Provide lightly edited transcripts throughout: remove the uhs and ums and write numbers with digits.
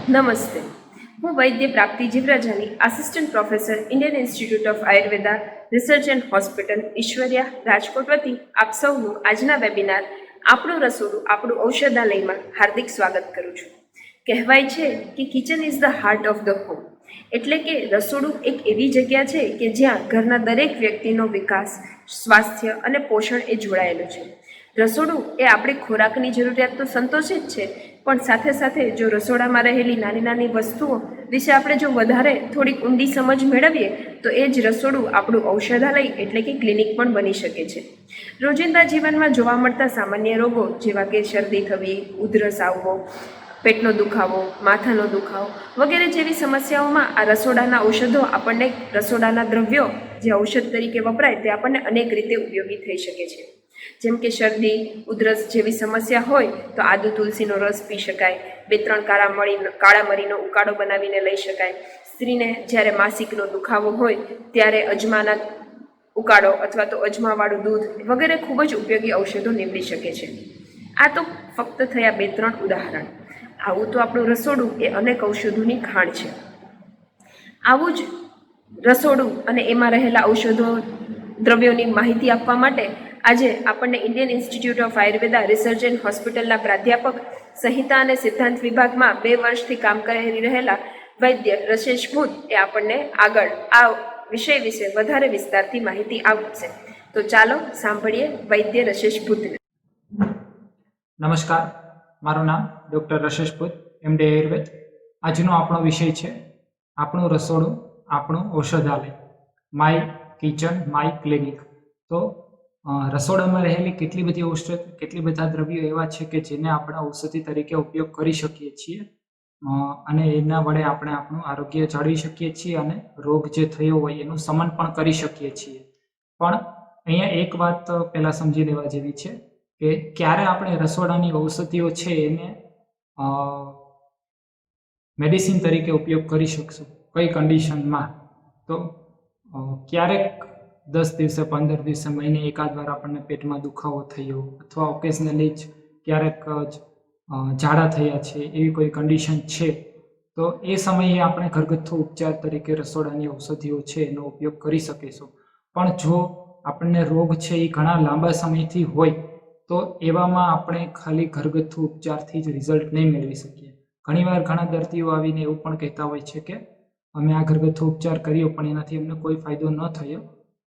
નમસ્તે. હું Vaidya Prapti Jivrajani assistant professor Indian institute of Ayurveda research and hospital Ishwariya Rajkot વતી આપ સૌનું આજના વેબિનાર આપણું રસોડું આપણું ઔષધાલયમાં હાર્દિક સ્વાગત કરું છું. કહેવાય છે કે kitchen is the heart of the home, એટલે કે રસોડું એક એવી જગ્યા છે કે જ્યાં ઘરના દરેક વ્યક્તિનો વિકાસ, સ્વાસ્થ્ય અને પોષણ એ જોડાયેલું છે. રસોડું એ આપણી ખોરાકની જરૂરિયાત તો સંતોષે જ છે, પણ સાથે સાથે જો રસોડામાં રહેલી નાની નાની વસ્તુઓ વિશે આપણે જો વધારે થોડીક ઊંડી સમજ મેળવીએ તો એ જ રસોડું આપણું ઔષધાલય એટલે કે ક્લિનિક પણ બની શકે છે. રોજિંદા જીવનમાં જોવા મળતા સામાન્ય રોગો જેવા કે શરદી થવી, ઉધરસ આવવો, પેટનો દુખાવો, માથાનો દુખાવો વગેરે જેવી સમસ્યાઓમાં આ રસોડાના ઔષધો આપણને, રસોડાના દ્રવ્યો જે ઔષધ તરીકે વપરાય તે આપણને અનેક રીતે ઉપયોગી થઈ શકે છે. જેમ કે શરદી, ઉધરસ જેવી સમસ્યા હોય તો આદુ તુલસીનો રસ પી શકાય, 2-3 કાળા મરીનો ઉકાળો બનાવીને લઈ શકાય. સ્ત્રીને જ્યારે માસિકનો દુખાવો હોય ત્યારે અજમાના ઉકાળો અથવા તો અજમાવાળું દૂધ વગેરે ખૂબ જ ઉપયોગી ઔષધો નીવડી શકે છે. આ તો ફક્ત થયા 2-3 ઉદાહરણ. આવું તો આપણું રસોડું એ અનેક ઔષધોની ખાણ છે. આવું જ રસોડું અને એમાં રહેલા ઔષધો દ્રવ્યોની માહિતી આપવા માટે આજે આપણને Indian institute of Ayurveda research and હોસ્પિટલના પ્રાધ્યાપક, સંહિતા અને સિદ્ધાંત વિભાગમાં 2 વર્ષથી કામ કરી રહેલા વૈદ્ય રશેશ ભૂત એ આપણને આગળ આ વિષય વિશે વધારે વિસ્તારથી માહિતી આપશે. તો ચાલો સાંભળીએ વૈદ્ય રશેશ ભૂતને. નમસ્કાર, મારું નામ ડૉક્ટર રશેશ ભૂત, એમડી આયુર્વેદ. આજનો આપણો વિષય છે આપણું રસોડું આપણું Aushadhalaya, my kitchen my clinic. તો રસોડામાં રહેલી કેટલી બધી ઔષધ, કેટલી બધા દ્રવ્યો એવા છે કે જેને આપણે ઔષધિ તરીકે ઉપયોગ કરી શકીએ છીએ અને એના વડે આપણે આપણું આરોગ્ય જાળવી શકીએ છીએ અને રોગ જે થયો હોય એનું શમન પણ કરી શકીએ છીએ. પણ અહીંયા એક વાત પહેલાં સમજી લેવા જેવી છે કે ક્યારે આપણે રસોડાની ઔષધિઓ છે એને મેડિસિન તરીકે ઉપયોગ કરી શકશું, કઈ કન્ડિશનમાં. તો ક્યારેક 10 દિવસે, 15 દિવસે, મહિને એકાદ વાર આપણને પેટમાં દુખાવો થયો અથવા ઓકેઝનલી જ ક્યારેક ઝાડા થયા છે, એવી કોઈ કન્ડિશન છે તો એ સમયે આપણે ઘરગથ્થુ ઉપચાર તરીકે રસોડાની ઔષધિઓ છે એનો ઉપયોગ કરી શકીશું. પણ જો આપણને રોગ છે એ ઘણા લાંબા સમયથી હોય તો એવામાં આપણે ખાલી ઘરગથ્થુ ઉપચારથી જ રિઝલ્ટ નહીં મેળવી શકીએ. ઘણીવાર ઘણા દર્દીઓ આવીને એવું પણ કહેતા હોય છે કે અમે આ ઘરગથ્થુ ઉપચાર કર્યો પણ એનાથી અમને કોઈ ફાયદો ન થયો.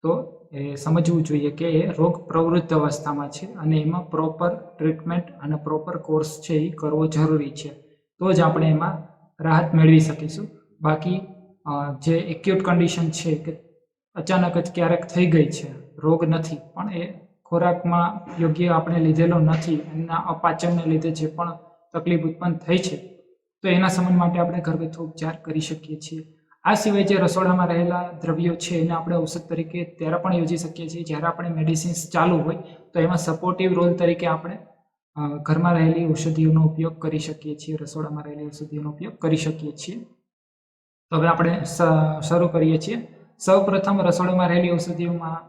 તો એ સમજવું જોઈએ કે એ રોગ પ્રવૃત્ત અવસ્થામાં છે અને એમાં પ્રોપર ટ્રીટમેન્ટ અને પ્રોપર કોર્સ છે એ કરવો જરૂરી છે, તો જ આપણે એમાં રાહત મેળવી શકીશું. બાકી જે એક્યુટ કન્ડિશન છે કે અચાનક જ ક્યારેક થઈ ગઈ છે, રોગ નથી પણ એ ખોરાકમાં યોગ્ય આપણે લીધેલો નથી, એના અપાચનને લીધે જે પણ તકલીફ ઉત્પન્ન થઈ છે તો એના શમન માટે આપણે ઘરગથ્થુ ઉપચાર કરી શકીએ છીએ. આ સિવાય જે રસોડામાં રહેલા દ્રવ્યો છે એને આપણે ઔષધ તરીકે ત્યારે પણ યોજી શકીએ છીએ જ્યારે આપણે મેડિસિન્સ ચાલુ હોય તો એમાં સપોર્ટિવ રોલ તરીકે આપણે ઘરમાં રહેલી ઔષધિઓનો ઉપયોગ કરી શકીએ છીએ, રસોડામાં રહેલી ઔષધિઓનો ઉપયોગ કરી શકીએ છીએ. તો હવે આપણે શરૂ કરીએ છીએ. સૌ પ્રથમ રસોડામાં રહેલી ઔષધિઓમાં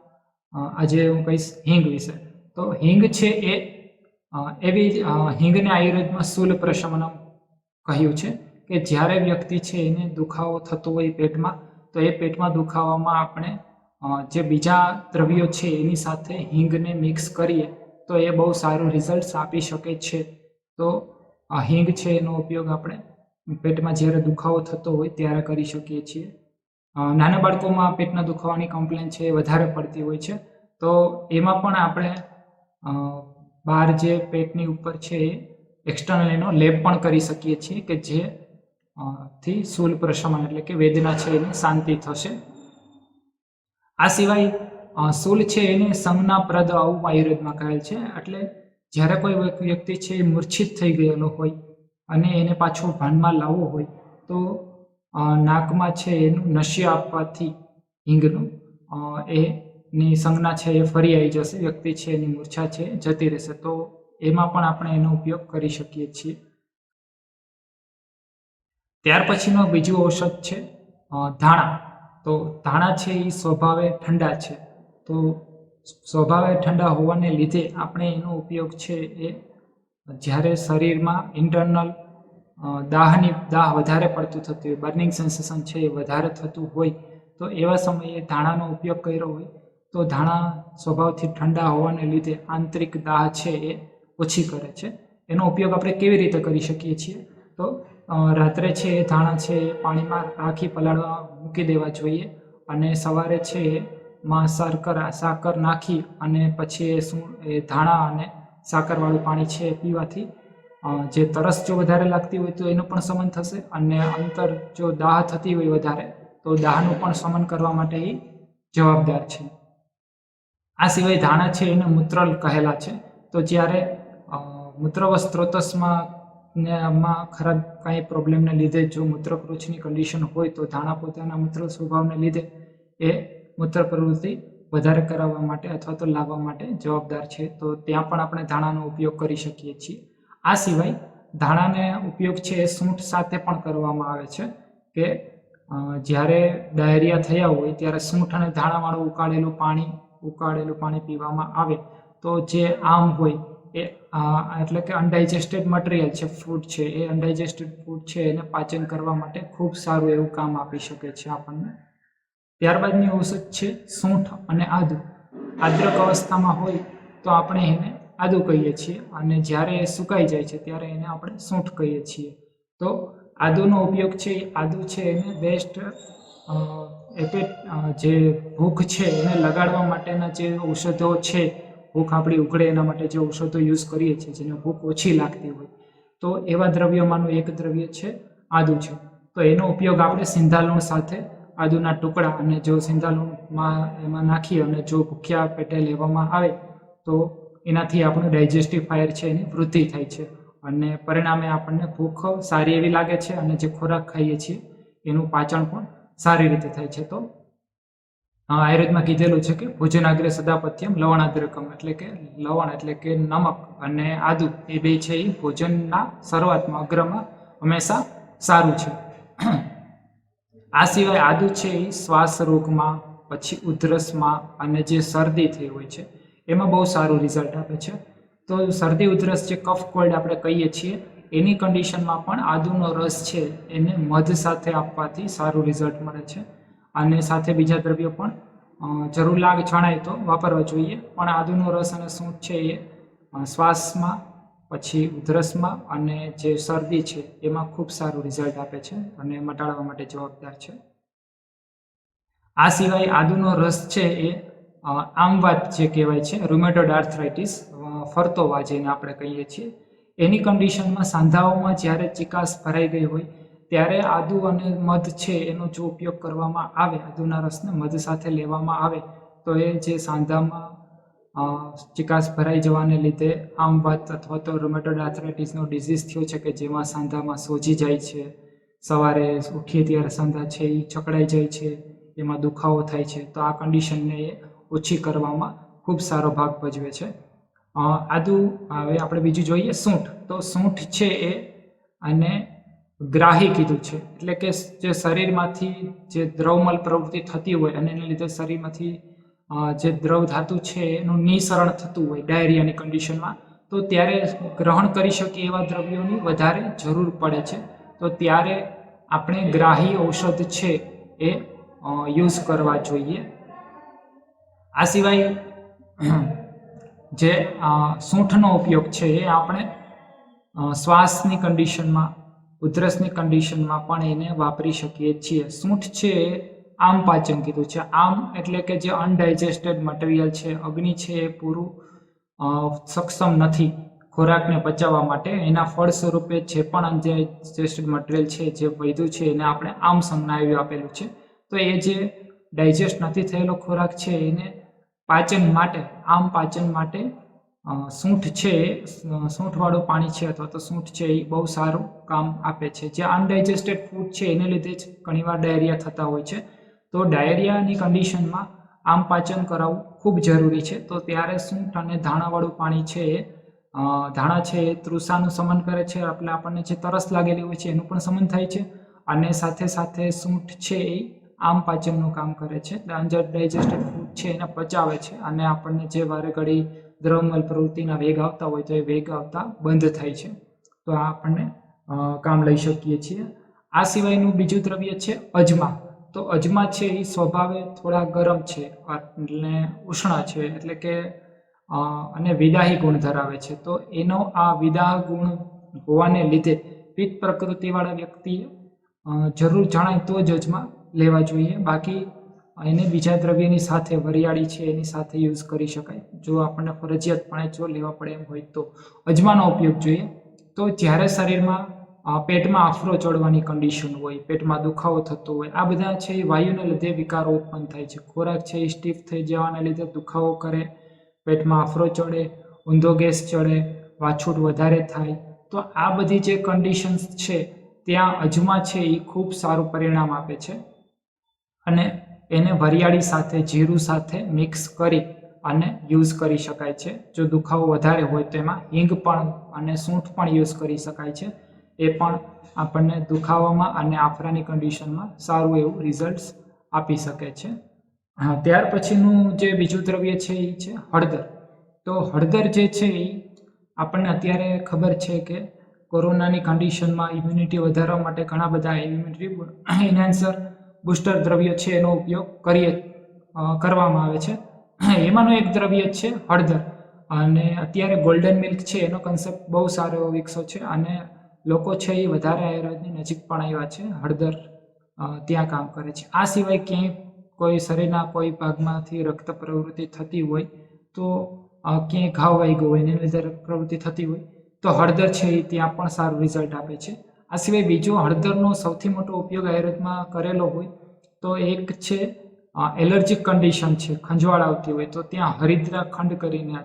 આજે હું કહીશ હિંગ વિશે. તો હિંગ છે એ એવી હિંગને આયુર્વેદમાં શૂલ પ્રશમનમ કહ્યું છે કે જ્યારે વ્યક્તિ છે એને દુખાવો થતો હોય પેટમાં, તો એ પેટમાં દુખાવામાં આપણે જે બીજા દ્રવ્યો છે એની સાથે હિંગને મિક્સ કરીએ તો એ બહુ સારું રિઝલ્ટ આપી શકે છે. તો હિંગ છે એનો ઉપયોગ આપણે પેટમાં જ્યારે દુખાવો થતો હોય ત્યારે કરી શકીએ છીએ. નાના બાળકોમાં પેટના દુખાવાની કમ્પ્લેન છે એ વધારે પડતી હોય છે, તો એમાં પણ આપણે બહાર જે પેટની ઉપર છે એ એક્સટર્નલ એનો લેપ પણ કરી શકીએ છીએ કે જે થી શૂલ પ્રશમન એટલે કે વેદના છે એની શાંતિ થશે. આ સિવાય શૂલ છે એને સંજ્ઞાપ્રદ આવું આયુર્વેદમાં કહેલ છે. એટલે જ્યારે કોઈ વ્યક્તિ છે એ મૂર્છિત થઈ ગયેલો હોય અને એને પાછો ભાનમાં લાવવો હોય તો નાકમાં છે એનું નશ્ય આપવાથી હિંગનું એની સંજ્ઞા છે એ ફરી આવી જશે, વ્યક્તિ છે એની મૂર્છા છે જતી રહેશે. તો એમાં પણ આપણે એનો ઉપયોગ કરી શકીએ છીએ. ત્યાર પછીનો બીજું ઔષધ છે ધાણા. તો ધાણા છે એ સ્વભાવે ઠંડા છે, તો સ્વભાવે ઠંડા હોવાને લીધે આપણે એનો ઉપયોગ છે એ જ્યારે શરીરમાં ઇન્ટરનલ દાહ વધારે પડતું થતું હોય, બર્નિંગ સેન્સેશન છે એ વધારે થતું હોય, તો એવા સમયે ધાણાનો ઉપયોગ કર્યો હોય તો ધાણા સ્વભાવથી ઠંડા હોવાને લીધે આંતરિક દાહ છે એ ઓછી કરે છે. એનો ઉપયોગ આપણે કેવી રીતે કરી શકીએ છીએ? તો રાત્રે છે એ ધાણા છે એ પાણીમાં રાખી પલાળવા મૂકી દેવા જોઈએ અને સવારે છે એમાં સાકર નાખી અને પછી એ ધાણા અને સાકરવાળું પાણી છે એ પીવાથી જે તરસ જો વધારે લાગતી હોય તો એનું પણ શમન થશે અને અંતર જો દાહ થતી હોય વધારે તો દાહનું પણ શમન કરવા માટે એ જવાબદાર છે. આ સિવાય ધાણા છે એને મૂત્રલ કહેલા છે. તો જ્યારે મૂત્રવ સ્ત્રોતસમાં ખરાબ કાંઈ પ્રોબ્લેમને લીધે જો મૂત્રકૃચ્છની કન્ડિશન હોય તો ધાણા પોતાના મૂત્ર સ્વભાવને લીધે એ મૂત્ર પ્રવૃત્તિ વધારે કરાવવા માટે અથવા તો લાવવા માટે જવાબદાર છે. તો ત્યાં પણ આપણે ધાણાનો ઉપયોગ કરી શકીએ છીએ. આ સિવાય ધાણાને ઉપયોગ છે એ સૂંઠ સાથે પણ કરવામાં આવે છે કે જ્યારે ડાયરિયા થયા હોય ત્યારે સૂંઠ અને ધાણાવાળું ઉકાળેલું પાણી પીવામાં આવે તો જે આમ હોય એ એટલે કે અનડાઇજેસ્ટેડ મટીરિયલ છે, ફૂડ છે, એ અનડાઇજેસ્ટેડ ફૂડ છે એને પાચન કરવા માટે ખૂબ સારું એવું કામ આપી શકે છે આપણને. ત્યારબાદની ઔષધ છે સૂંઠ અને આદુ. આદ્રક અવસ્થામાં હોય તો આપણે એને આદુ કહીએ છીએ અને જ્યારે એ સુકાઈ જાય છે ત્યારે એને આપણે સૂંઠ કહીએ છીએ. તો આદુનો ઉપયોગ છે આદુ છે એને બેસ્ટ જે ભૂખ છે એને લગાડવા માટેના જે ઔષધો છે, ભૂખ આપણી ઉઘડે એના માટે જે ઔષધો યુઝ કરીએ છીએ જેને ભૂખ ઓછી લાગતી હોય તો એવા દ્રવ્યોમાંનું એક દ્રવ્ય છે આદુ છે. તો એનો ઉપયોગ આપણે સિંધાલુણ સાથે આદુના ટુકડા અને જો સિંધાલુણમાં એમાં નાખી અને જો ભૂખ્યા પેટે લેવામાં આવે તો એનાથી આપણું ડાયજેસ્ટિવ ફાયર છે એની વૃદ્ધિ થાય છે અને પરિણામે આપણને ભૂખ સારી એવી લાગે છે અને જે ખોરાક ખાઈએ છીએ એનું પાચન પણ સારી રીતે થાય છે. તો આયુર્વેદમાં કીધેલું છે કે ભોજનાગ્રે સદાપથ્યમ લવણાદ્રકમ, એટલે કે લવણ એટલે કે નમક અને આદુ એ બે છે એ ભોજનના શરૂઆતમાં અગ્રમાં હંમેશા સારું છે. આ સિવાય આદુ છે એ શ્વાસ રોગમાં, પછી ઉધરસમાં અને જે શરદી થઈ હોય છે એમાં બહુ સારું રિઝલ્ટ આપે છે. તો શરદી ઉધરસ જે કફ કોલ્ડ આપણે કહીએ છીએ એની કન્ડિશનમાં પણ આદુનો રસ છે એને મધ સાથે આપવાથી સારું રિઝલ્ટ મળે છે અને સાથે બીજા દ્રવ્યો પણ જરૂર જણાય તો વાપરવા જોઈએ. પણ આદુનો રસ અને સૂંઠ છે એ શ્વાસમાં, પછી ઉધરસમાં અને જે શરદી છે એમાં ખૂબ સારું રિઝલ્ટ આપે છે અને મટાડવા માટે જવાબદાર છે. આ સિવાય આદુનો રસ છે એ આમવાત જે કહેવાય છે, રૂમેટોઇડ આર્થરાઇટિસ, ફરતોવા જેને આપણે કહીએ છીએ, એની કન્ડિશનમાં સાંધાઓમાં જ્યારે ચિકાસ ભરાઈ ગઈ હોય ત્યારે આદુ અને મધ છે એનો જો ઉપયોગ કરવામાં આવે, આદુના રસને મધ સાથે લેવામાં આવે તો એ જે સાંધામાં ચિકાસ ભરાઈ જવાને લીધે આમવાત અથવા તો રૂમેટોઇડ આર્થરાઇટિસનો ડિઝીઝ થયો છે કે જેમાં સાંધામાં સોજી જાય છે, સવારે ઉઠીએ ત્યારે સાંધા છે એ ચકડાઈ જાય છે, એમાં દુખાવો થાય છે, તો આ કન્ડિશનને એ ઓછી કરવામાં ખૂબ સારો ભાગ ભજવે છે. આદુ હવે આપણે બીજું જોઈએ સૂંઠ. તો સૂંઠ છે એ અને ગ્રાહી કીધું છે, એટલે કે જે શરીરમાંથી જે દ્રવમલ પ્રવૃત્તિ થતી હોય અને એને લીધે શરીરમાંથી જે દ્રવ ધાતુ છે એનું નિઃસરણ થતું હોય ડાયરિયાની કન્ડિશનમાં, તો ત્યારે ગ્રહણ કરી શકીએ એવા દ્રવ્યોની વધારે જરૂર પડે છે. તો ત્યારે આપણે ગ્રાહી ઔષધ છે એ યુઝ કરવા જોઈએ. આ સિવાય જે સૂંઠનો ઉપયોગ છે એ આપણે શ્વાસની કન્ડિશનમાં, ઉધરસની કન્ડિશનમાં પણ એને વાપરી શકીએ છીએ. સૂંઠ છે એ આમ પાચન કીધું છે. આમ એટલે કે જે અનડાઇજેસ્ટેડ મટીરિયલ છે, અગ્નિ છે એ પૂરું સક્ષમ નથી ખોરાકને પચાવવા માટે, એના ફળ સ્વરૂપે જે પણ અનડાઇજેસ્ટેડ મટીરિયલ છે જે વધ્યું છે એને આપણે આમ સંજ્ઞાવ્યું આપેલું છે. તો એ જે ડાયજેસ્ટ નથી થયેલો ખોરાક છે એને પાચન માટે, આમ પાચન માટે સૂંઠ છે, સૂંઠવાળું પાણી છે અથવા તો સૂંઠ છે એ બહુ સારું કામ આપે છે. જે અનડાઇજેસ્ટેડ ફૂડ છે એને લીધે જ ઘણીવાર ડાયરિયા થતા હોય છે. તો ડાયરિયાની કન્ડિશનમાં આમ પાચન કરાવવું ખૂબ જરૂરી છે. તો ત્યારે સૂંઠ અને ધાણાવાળું પાણી છે એ ધાણા છે એ તૃષાનું શમન કરે છે, એટલે આપણને જે તરસ લાગેલી હોય છે એનું પણ શમન થાય છે અને સાથે સાથે સૂંઠ છે એ આમ પાચનનું કામ કરે છે, અનડાઇજેસ્ટેડ ફૂડ છે એને પચાવે છે અને આપણને જે વારે ઘડી દ્રવમલ પ્રવૃત્તિના વેગ આવતા હોય તો એ વેગ આવતા બંધ થાય છે. તો આ આપણને કામ લઈ શકીએ છીએ. આ સિવાયનું બીજું દ્રવ્ય છે અજમા. તો અજમા છે એ સ્વભાવે થોડા ગરમ છે એટલે ઉષ્ણ છે, એટલે કે અને વિદાહી ગુણ ધરાવે છે. તો એનો આ વિદાહ ગુણ હોવાને લીધે પિત્ત પ્રકૃતિવાળા વ્યક્તિએ જરૂર જણાય તો જ અજમા લેવા જોઈએ. બાકી એને બીજા દ્રવ્યની સાથે વરિયાળી છે એની સાથે યુઝ કરી શકાય. જો આપણને ફરજિયાતપણે જો લેવા પડે એમ હોય તો અજમાનો ઉપયોગ જોઈએ. તો જ્યારે શરીરમાં પેટમાં આફરો ચડવાની કન્ડિશન હોય, પેટમાં દુખાવો થતો હોય, આ બધા છે એ વાયુને લીધે વિકારો ઉત્પન્ન થાય છે. ખોરાક છે એ સ્ટીફ થઈ જવાને લીધે દુખાવો કરે, પેટમાં આફરો ચડે, ઊંધો ગેસ ચડે, વાછૂટ વધારે થાય. તો આ બધી જે કન્ડિશન્સ છે ત્યાં અજમા છે એ ખૂબ સારું પરિણામ આપે છે. અને એને વરિયાળી સાથે, જીરું સાથે મિક્સ કરી અને યુઝ કરી શકાય છે. જો દુખાવો વધારે હોય તો એમાં હિંગ પણ અને સૂંઠ પણ યુઝ કરી શકાય છે. એ પણ આપણને દુખાવામાં અને આફરાની કન્ડિશનમાં સારું એવું રિઝલ્ટ આપી શકે છે. ત્યાર પછીનું જે બીજું દ્રવ્ય છે એ છે હળદર. તો હળદર જે છે એ આપણને અત્યારે ખબર છે કે કોરોનાની કન્ડિશનમાં ઇમ્યુનિટી વધારવા માટે ઘણા બધા ઇમ્યુનિટી એન્હાન્સર બુસ્ટર દ્રવ્ય છે એનો ઉપયોગ કરવામાં આવે છે. એમાંનું એક દ્રવ્ય છે હળદર. અને અત્યારે ગોલ્ડન મિલ્ક છે એનો કન્સેપ્ટ બહુ સારો એવો વિકસો છે અને લોકો છે એ વધારે આયુર્વેદની નજીક પણ આવ્યા છે. હળદર ત્યાં કામ કરે છે. આ સિવાય ક્યાંય કોઈ શરીરના કોઈ ભાગમાંથી રક્ત પ્રવૃત્તિ થતી હોય, તો ક્યાંય ઘાવ વાઈ ગયો હોય એની લીધે રક્ત પ્રવૃત્તિ થતી હોય તો હળદર છે એ ત્યાં પણ સારું રિઝલ્ટ આપે છે. આ સિવાય બીજો હળદરનો સૌથી મોટો ઉપયોગ આયુર્વેદમાં કરેલો હોય તો એક છે એલર્જીક કન્ડિશન છે, ખંજવાળ આવતી હોય તો ત્યાં હરિદ્રા ખંડ કરીને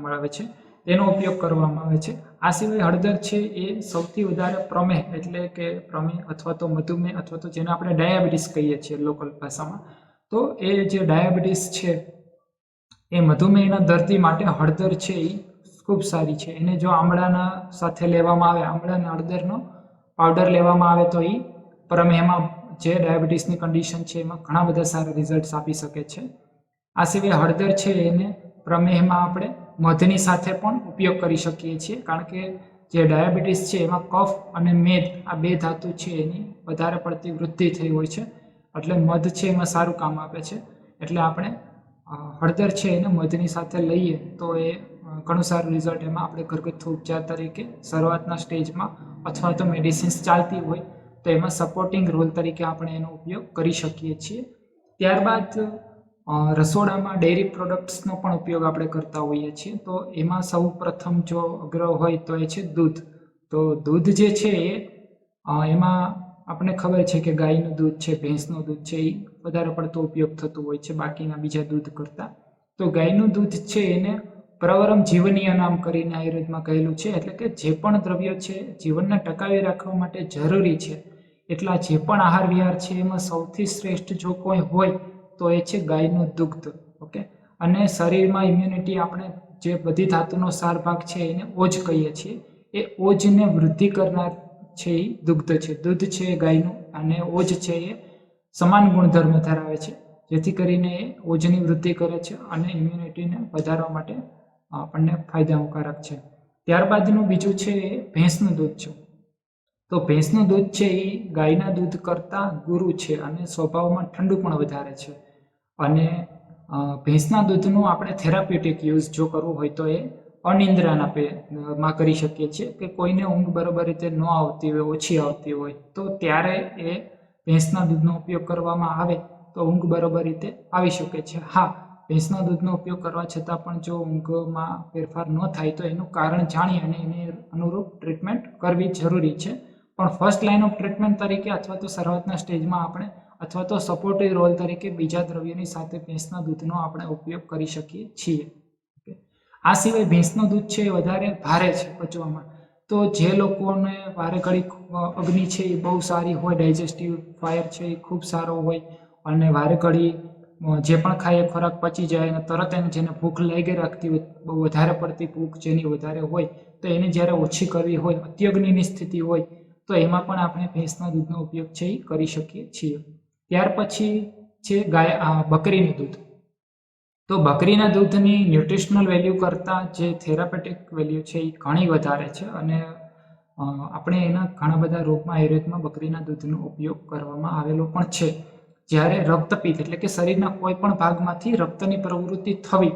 મળે છે, તેનો ઉપયોગ કરવામાં આવે છે. આ સિવાય હળદર છે એ સૌથી વધારે પ્રમેહ એટલે કે પ્રમેહ અથવા તો મધુમેહ અથવા તો જેને આપણે ડાયાબિટીસ કહીએ છીએ લોકલ ભાષામાં, તો એ જે ડાયાબિટીસ છે એ મધુમેહના દર્દી માટે હળદર છે એ ખૂબ સારી છે. એને જો આમળાના સાથે લેવામાં આવે, આમળા અને હળદરનો પાવડર લેવામાં આવે તો એ પ્રમેહમાં જે ડાયાબિટીસની કન્ડિશન છે એમાં ઘણા બધા સારા રિઝલ્ટ્સ આપી શકે છે. આ સિવાય હળદર છે એને પ્રમેહમાં આપણે મધની સાથે પણ ઉપયોગ કરી શકીએ છીએ, કારણ કે જે ડાયાબિટીસ છે એમાં કફ અને મેદ આ બે ધાતુ છે એની વધારે પડતી વૃદ્ધિ થઈ હોય છે, એટલે મધ છે એમાં સારું કામ આપે છે. એટલે આપણે હળદર છે એને મધની સાથે લઈએ તો એ ઘણું સારું રિઝલ્ટ એમાં આપણે ઘરગથ્થુ ઉપચાર તરીકે શરૂઆતના સ્ટેજમાં અથવા તો મેડિસિન્સ ચાલતી હોય તો એમાં સપોર્ટિંગ રોલ તરીકે આપણે એનો ઉપયોગ કરી શકીએ છીએ. ત્યારબાદ રસોડામાં ડેરી પ્રોડક્ટ્સનો પણ ઉપયોગ આપણે કરતા હોઈએ છીએ. તો એમાં સૌ પ્રથમ જો અગ્ર હોય તો એ છે દૂધ. તો દૂધ જે છે એ એમાં આપણે ખબર છે કે ગાયનું દૂધ છે, ભેંસનું દૂધ છે એ વધારે પડતો ઉપયોગ થતો હોય છે બાકીના બીજા દૂધ કરતાં. તો ગાયનું દૂધ છે એને પ્રવરમ જીવનીય નામ કરીને આયુર્વેદમાં કહેલું છે, એટલે કે જે પણ દ્રવ્ય છે જીવનને ટકાવી રાખવા માટે જરૂરી છે એટલા જે પણ આહાર વિહાર છે એમાં સૌથી શ્રેષ્ઠ જો કોઈ હોય તો એ છે ગાયનું દૂધ. ઓકે. અને શરીરમાં ઇમ્યુનિટી આપણે જે બધી ધાતુનો સાર ભાગ છે એને ઓજ કહીએ છીએ, એ ઓજને વૃદ્ધિ કરનાર છે એ દુગ્ધ છે. દૂધ છે ગાયનું અને ઓજ છે એ સમાન ગુણધર્મ ધરાવે છે, જેથી કરીને એ ઓજની વૃદ્ધિ કરે છે અને ઇમ્યુનિટીને વધારવા માટે આપણને ફાયદાકારક છે. ત્યારબાદનું બીજું છે એ ભેંસનું દૂધ છે. તો ભેંસનું દૂધ છે એ ગાયના દૂધ કરતાં ગુરુ છે અને સ્વભાવમાં ઠંડુ પણ વધારે છે. અને ભેંસના દૂધનું આપણે થેરાપ્યુટિક યુઝ જો કરવું હોય તો એ અનિદ્રાના માં કરી શકીએ છીએ, કે કોઈને ઊંઘ બરાબર રીતે ન આવતી હોય, ઓછી આવતી હોય તો ત્યારે એ ભેંસના દૂધનો ઉપયોગ કરવામાં આવે તો ઊંઘ બરાબર રીતે આવી શકે છે. હા, ભેંસના દૂધનો ઉપયોગ કરવા છતાં પણ જો ઊંઘમાં ફેરફાર ન થાય તો એનું કારણ જાણી અને એને અનુરૂપ ટ્રીટમેન્ટ કરવી જરૂરી છે. પણ ફર્સ્ટ લાઇન ઓફ ટ્રીટમેન્ટ તરીકે અથવા તો શરૂઆતના સ્ટેજમાં આપણે અથવા તો સપોર્ટિવ રોલ તરીકે બીજા દ્રવ્યની સાથે ભેંસના દૂધનો આપણે ઉપયોગ કરી શકીએ છીએ. આ સિવાય ભેંસનું દૂધ છે એ વધારે ભારે છે પચવામાં, તો જે લોકોને વારે ઘડી અગ્નિ છે એ બહુ સારી હોય, ડાયજેસ્ટિવ ફાયર છે એ ખૂબ સારો હોય અને વારે ઘડી જે પણ ખાય એ ખોરાક પચી જાય અને તરત એને જેને ભૂખ લાગી રાખતી હોય, બહુ વધારે પડતી ભૂખ જેની વધારે હોય તો એને જ્યારે ઓછી કરવી હોય, અત્યગ્નિની સ્થિતિ હોય તો એમાં પણ આપણે ભેંસના દૂધનો ઉપયોગ છે એ કરી શકીએ છીએ. ત્યાર પછી છે બકરીનું દૂધ. તો બકરીના દૂધની ન્યુટ્રિશનલ વેલ્યુ કરતાં જે થેરાપેટિક વેલ્યુ છે એ ઘણી વધારે છે અને આપણે એના ઘણા બધા રોગમાં આયુર્વેદમાં બકરીના દૂધનો ઉપયોગ કરવામાં આવેલો પણ છે. જ્યારે રક્તપિત્ત એટલે કે શરીરના કોઈ પણ ભાગમાંથી રક્તની પ્રવૃત્તિ થવી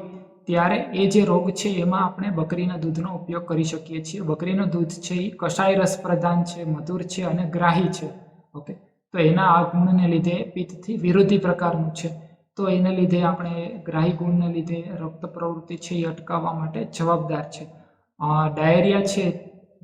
ત્યારે એ જે રોગ છે એમાં આપણે બકરીના દૂધનો ઉપયોગ કરી શકીએ છીએ. બકરીનું દૂધ છે એ કષાય રસ પ્રધાન છે, મધુર છે અને ગ્રાહી છે. ઓકે, તો એના આ ગુણને લીધે પિત્તથી વિરોધી પ્રકારનું છે. તો એને લીધે આપણે ગ્રાહી ગુણને લીધે રક્ત પ્રવૃત્તિ છે એ અટકાવવા માટે જવાબદાર છે. ડાયરિયા છે,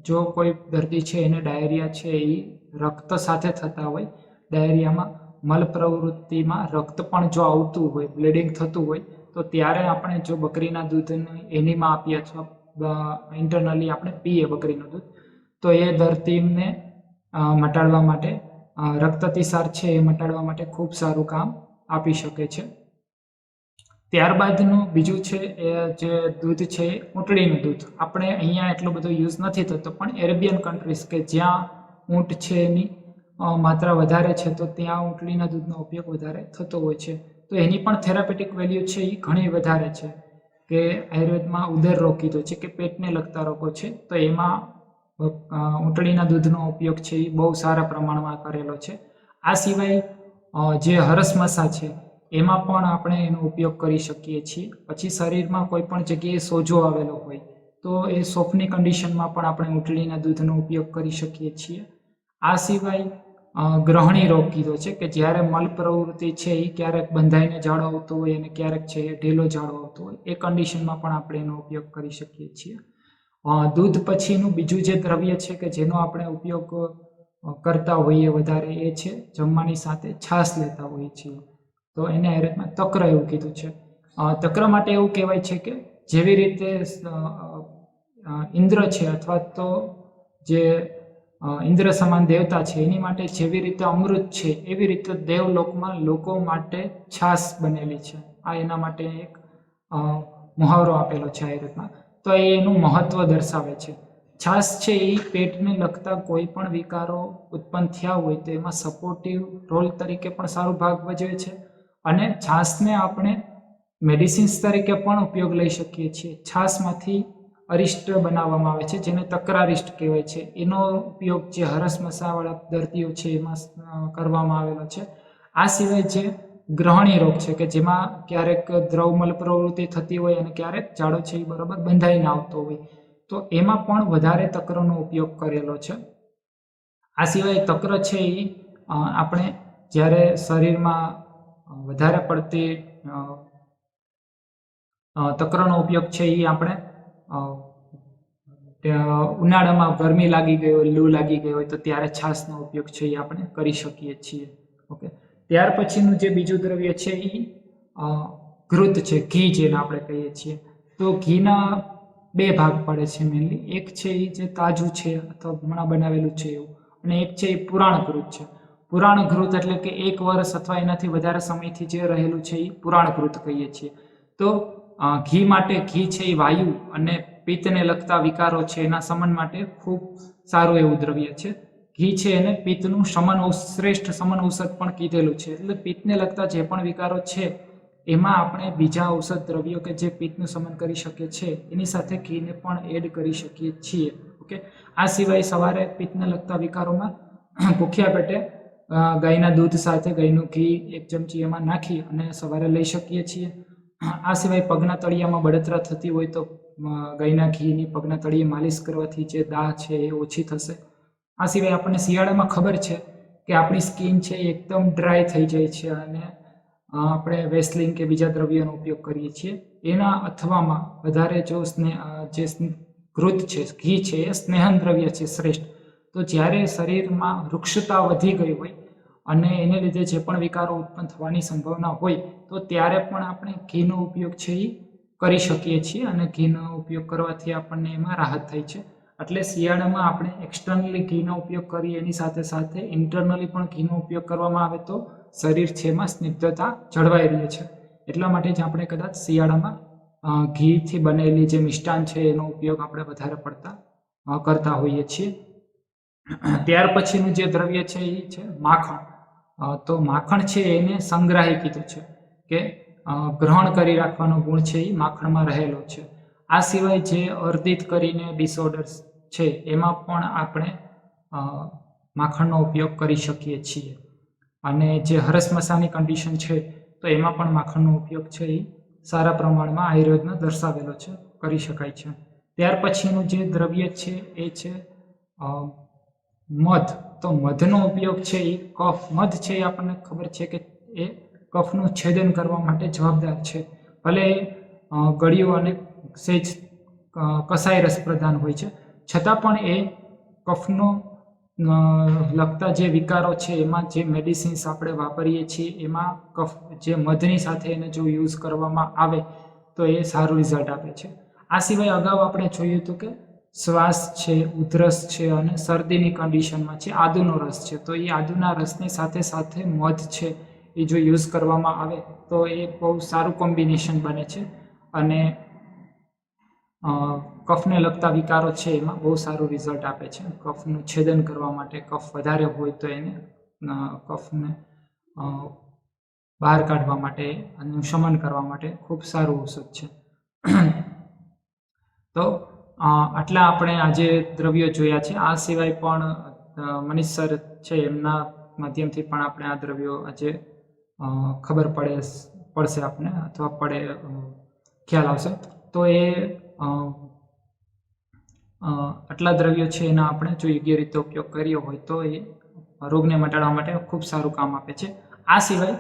જો કોઈ દર્દી છે એને ડાયરિયા છે એ રક્ત સાથે થતા હોય, ડાયરિયામાં મલ પ્રવૃત્તિમાં રક્ત પણ જો આવતું હોય, બ્લીડિંગ થતું હોય, તો ત્યારે આપણે જો બકરીના દૂધને એનીમાં આપીએ અથવા ઇન્ટરનલી આપણે પીએ બકરીનું દૂધ, તો એ દર્દીને મટાડવા માટે રક્ત અતિસાર છે એ મટાડવા માટે ખૂબ સારું કામ આપી શકે છે. ત્યારબાદનું બીજું છે એ જે દૂધ છે એ ઊંટડીનું દૂધ. આપણે અહીંયા એટલો બધો યુઝ નથી થતો, પણ એરેબિયન કન્ટ્રીઝ કે જ્યાં ઊંટ છે એની માત્રા વધારે છે તો ત્યાં ઊંટડીના દૂધનો ઉપયોગ વધારે થતો હોય છે. તો એની પણ થેરાપેટિક વેલ્યુ છે એ ઘણી વધારે છે. કે આયુર્વેદમાં ઉદર રોગ કીધો છે કે પેટને લગતા રોગો છે, તો એમાં ઊંટડીના દૂધનો ઉપયોગ છે એ બહુ સારા પ્રમાણમાં કરેલો છે. આ સિવાય જે હરસમસા છે એમાં પણ આપણે એનો ઉપયોગ કરી શકીએ છીએ. પછી શરીરમાં કોઈ પણ જગ્યાએ સોજો આવેલો હોય તો એ સોફની કન્ડિશનમાં પણ આપણે ઊંટડીના દૂધનો ઉપયોગ કરી શકીએ છીએ. આ સિવાય ગ્રહણી રોગ કીધો છે કે જ્યારે મલ પ્રવૃત્તિ છે એ ક્યારેક બંધાઈને ઝાડો આવતો હોય અને ક્યારેક છે એ ઢીલો ઝાડો આવતો હોય, એ કન્ડિશનમાં પણ આપણે એનો ઉપયોગ કરી શકીએ છીએ. દૂધ પછીનું બીજું જે દ્રવ્ય છે કે જેનો આપણે ઉપયોગ કરતા હોઈએ વધારે, એ છે જમવાની સાથે છાશ લેતા હોઈએ છીએ. તો એને આયુર્વેદમાં તક્ર એવું કીધું છે. તક્ર માટે એવું કહેવાય છે કે જેવી રીતે ઇન્દ્ર છે અથવા તો જે ઇન્દ્ર સમાન દેવતા છે એની માટે જેવી રીતે અમૃત છે, એવી રીતે દેવલોકમાં લોકો માટે છાશ બનેલી છે. આ એના માટે એક મુહાવરો આપેલો છે આયુર્વેદમાં. તો એ એનું મહત્વ દર્શાવે છે. છાશ છે એ પેટને લગતા કોઈ પણ વિકારો ઉત્પન્ન થયા હોય તો એમાં સપોર્ટિવ રોલ તરીકે પણ સારો ભાગ ભજવે છે. અને છાશને આપણે મેડિસિન્સ તરીકે પણ ઉપયોગ લઈ શકીએ છીએ. છાશમાંથી અરિષ્ટ બનાવવામાં આવે છે જેને તકરારિષ્ટ કહેવાય છે. એનો ઉપયોગ જે હરસમસાવાળા દર્દીઓ છે એમાં કરવામાં આવેલો છે. આ સિવાય જે ગ્રહણી રોગ છે કે જેમાં ક્યારેક દ્રવમલ પ્રવૃત્તિ થતી હોય અને ક્યારેક ઝાડો છે એ બરાબર બંધાઈને આવતો હોય, તો એમાં પણ વધારે તક્રનો ઉપયોગ કરેલો છે. આ સિવાય તક્ર છે એ આપણે જ્યારે શરીરમાં વધારે પડતી તક્રનો ઉપયોગ છે એ આપણે ઉનાળામાં ગરમી લાગી ગઈ હોય, લૂ લાગી ગઈ હોય તો ત્યારે છાશનો ઉપયોગ છે એ આપણે કરી શકીએ છીએ. ઓકે, ત્યાર પછીનું જે બીજું દ્રવ્ય છે એ ઘૃત છે, ઘી જેને આપણે કહીએ છીએ. તો ઘીના બે ભાગ પડે છે મેનલી. એક છે એ જે તાજું છે અથવા હમણાં બનાવેલું છે એવું, અને એક છે એ પુરાણ ઘૃત છે. પુરાણ ઘૃત એટલે કે 1 વર્ષ અથવા એનાથી વધારે સમયથી જે રહેલું છે એ પુરાણ ઘૃત કહીએ છીએ. તો ઘી માટે, ઘી છે એ વાયુ અને પિત્તને લગતા વિકારો છે એના શમન માટે ખૂબ સારું એવું દ્રવ્ય છે. ઘી છે એને પિત્તનું શ્રેષ્ઠ શમન ઔષધ પણ કીધેલું છે. એટલે પિત્તને લગતા જે પણ વિકારો છે એમાં આપણે બીજા ઔષધ દ્રવ્યો કે જે પિત્તનું શમન કરી શકે છે એની સાથે ઘીને પણ એડ કરી શકીએ છીએ. ઓકે, આ સિવાય સવારે પિત્તને લગતા વિકારોમાં ભૂખ્યા પેટે ગાયના દૂધ સાથે ગાયનું ઘી 1 ચમચી એમાં નાખી અને સવારે લઈ શકીએ છીએ. આ સિવાય પગના તળિયામાં બળતરા થતી હોય તો ગાયના ઘીની પગના તળિયે માલિશ કરવાથી જે દાહ છે એ ઓછી થશે. આ સિવાય આપણને શિયાળામાં ખબર છે કે આપણી સ્કિન છે એ એકદમ ડ્રાય થઈ જાય છે અને આપણે વેસ્લિન કે બીજા દ્રવ્યોનો ઉપયોગ કરીએ છીએ. એના અથવામાં વધારે જો જે ઘૃત છે, ઘી છે, એ સ્નેહન દ્રવ્ય છે શ્રેષ્ઠ. તો જ્યારે શરીરમાં વૃક્ષતા વધી ગઈ હોય અને એને લીધે જે પણ વિકારો ઉત્પન્ન થવાની સંભાવના હોય તો ત્યારે પણ આપણે ઘીનો ઉપયોગ છે એ કરી શકીએ છીએ અને ઘીનો ઉપયોગ કરવાથી આપણને એમાં રાહત થાય છે. એટલે શિયાળામાં આપણે એક્સટર્નલી ઘીનો ઉપયોગ કરીએ એની સાથે સાથે ઇન્ટરનલી પણ ઘીનો ઉપયોગ કરવામાં આવે તો શરીર છે એમાં સ્નિગ્ધતા જળવાઈ રહે છે. એટલા માટે જ આપણે કદાચ શિયાળામાં ઘીથી બનેલી જે મિષ્ટાન છે એનો ઉપયોગ આપણે વધારે પડતા કરતા હોઈએ છીએ. ત્યાર પછીનું જે દ્રવ્ય છે એ છે માખણ. તો માખણ છે એને સંગ્રાહી કીધું છે કે ગ્રહણ કરી રાખવાનો ગુણ છે એ માખણમાં રહેલો છે. આ સિવાય જે અર્ધિત કરીને ડિસઓર્ડર્સ છે એમાં પણ આપણે માખણનો ઉપયોગ કરી શકીએ છીએ. અને જે હરસમસાની કન્ડિશન છે તો એમાં પણ માખણનો ઉપયોગ છે એ સારા પ્રમાણમાં આયુર્વેદમાં દર્શાવેલો છે, કરી શકાય છે. ત્યાર પછીનું જે દ્રવ્ય છે એ છે મધ. તો મધનો ઉપયોગ છે એ કફ, મધ છે એ આપણને ખબર છે કે એ કફનું છેદન કરવા માટે જવાબદાર છે. ભલે ગળ્યું અને સેજ કસાય રસ પ્રધાન હોય છે, છતાં પણ એ કફનો લગતા જે વિકારો છે એમાં જે મેડિસિન્સ આપણે વાપરીએ છીએ એમાં કફ જે મધની સાથે એને જો યુઝ કરવામાં આવે તો એ સારું રિઝલ્ટ આપે છે. આ સિવાય અગાઉ આપણે જોયું હતું કે શ્વાસ છે, ઉધરસ છે અને શરદીની કન્ડિશનમાં છે આદુનો રસ છે. તો એ આદુના રસની સાથે સાથે મધ છે એ જો યુઝ કરવામાં આવે તો એ બહુ સારું કોમ્બિનેશન બને છે અને કફને લગતા વિકારો છે એમાં બહુ સારું રિઝલ્ટ આપે છે. કફનું છેદન કરવા માટે, કફ વધારે હોય તો એને કફને બહાર કાઢવા માટે, એનું શમન કરવા માટે ખૂબ સારું ઔષધ છે. તો આટલા આપણે આજે દ્રવ્યો જોયા છે. આ સિવાય પણ મનીષ સર છે એમના માધ્યમથી પણ આપણે આ દ્રવ્યો આજે ખબર પડશે આપને, અથવા ખ્યાલ આવશે. તો એ આટલા દ્રવ્યો છે એના આપણે જો યોગ્ય રીતે ઉપયોગ કર્યો હોય તો એ રોગને મટાડવા માટે ખૂબ સારું કામ આપે છે. આ સિવાય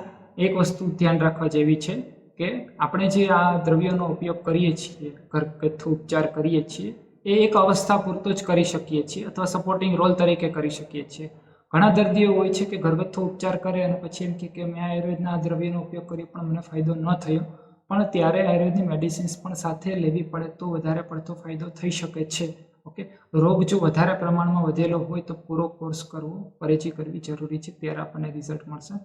એક વસ્તુ ધ્યાન રાખવા જેવી છે કે આપણે જે આ દ્રવ્યોનો ઉપયોગ કરીએ છીએ, ઘરગથ્થુ ઉપચાર કરીએ છીએ, એ એક અવસ્થા પૂરતો જ કરી શકીએ છીએ અથવા સપોર્ટિંગ રોલ તરીકે કરી શકીએ છીએ. ઘણા દર્દીઓ હોય છે કે ઘરગથ્થુ ઉપચાર કરે અને પછી એમ કે મેં આયુર્વેદના આ દ્રવ્યનો ઉપયોગ કર્યો પણ મને ફાયદો ન થયો, પણ ત્યારે આયુર્વેદની મેડિસિન્સ પણ સાથે લેવી પડે તો વધારે પડતો ફાયદો થઈ શકે છે. ઓકે, રોગ જો વધારે પ્રમાણમાં વધેલો હોય તો પૂરો કોર્સ કરવો, પરેજી કરવી જરૂરી છે, ત્યારે આપણને રિઝલ્ટ મળશે.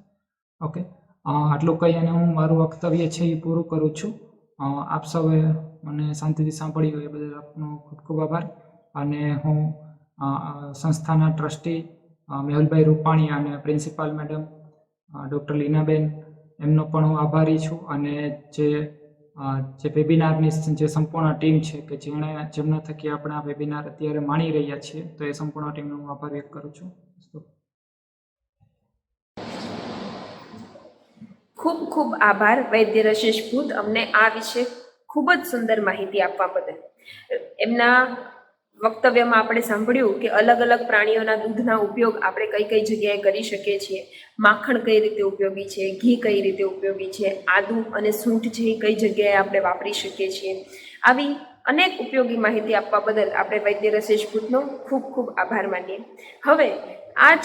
ઓકે, આટલું કહી અને હું મારું વક્તવ્ય છે એ પૂરું કરું છું. આપ સૌએ મને શાંતિથી સાંભળ્યું એ બદલ આપનો ખૂબ ખૂબ આભાર. અને હું સંસ્થાના ટ્રસ્ટી મેહુલભાઈ રૂપાણી અને પ્રિન્સિપાલ મેડમ ડૉક્ટર લીનાબેન એમનો પણ હું આભારી છું. અને જે વેબિનારની જે સંપૂર્ણ ટીમ છે કે જેમના થકી આપણે આ વેબિનાર અત્યારે માણી રહ્યા છીએ, તો એ સંપૂર્ણ ટીમનો હું આભાર વ્યક્ત કરું છું. ખૂબ ખૂબ આભાર વૈદ્ય રશેષ ભૂત, અમને આ વિશે ખૂબ જ સુંદર માહિતી આપવા બદલ. એમના વક્તવ્યમાં આપણે સાંભળ્યું કે અલગ અલગ પ્રાણીઓના દૂધના ઉપયોગ આપણે કઈ કઈ જગ્યાએ કરી શકીએ છીએ, માખણ કઈ રીતે ઉપયોગી છે, ઘી કઈ રીતે ઉપયોગી છે, આદુ અને સૂંઠ છે કઈ જગ્યાએ આપણે વાપરી શકીએ છીએ. આવી અનેક ઉપયોગી માહિતી આપવા બદલ આપણે વૈદ્ય રશેષ ભૂતનો ખૂબ ખૂબ આભાર માનીએ. હવે આ જ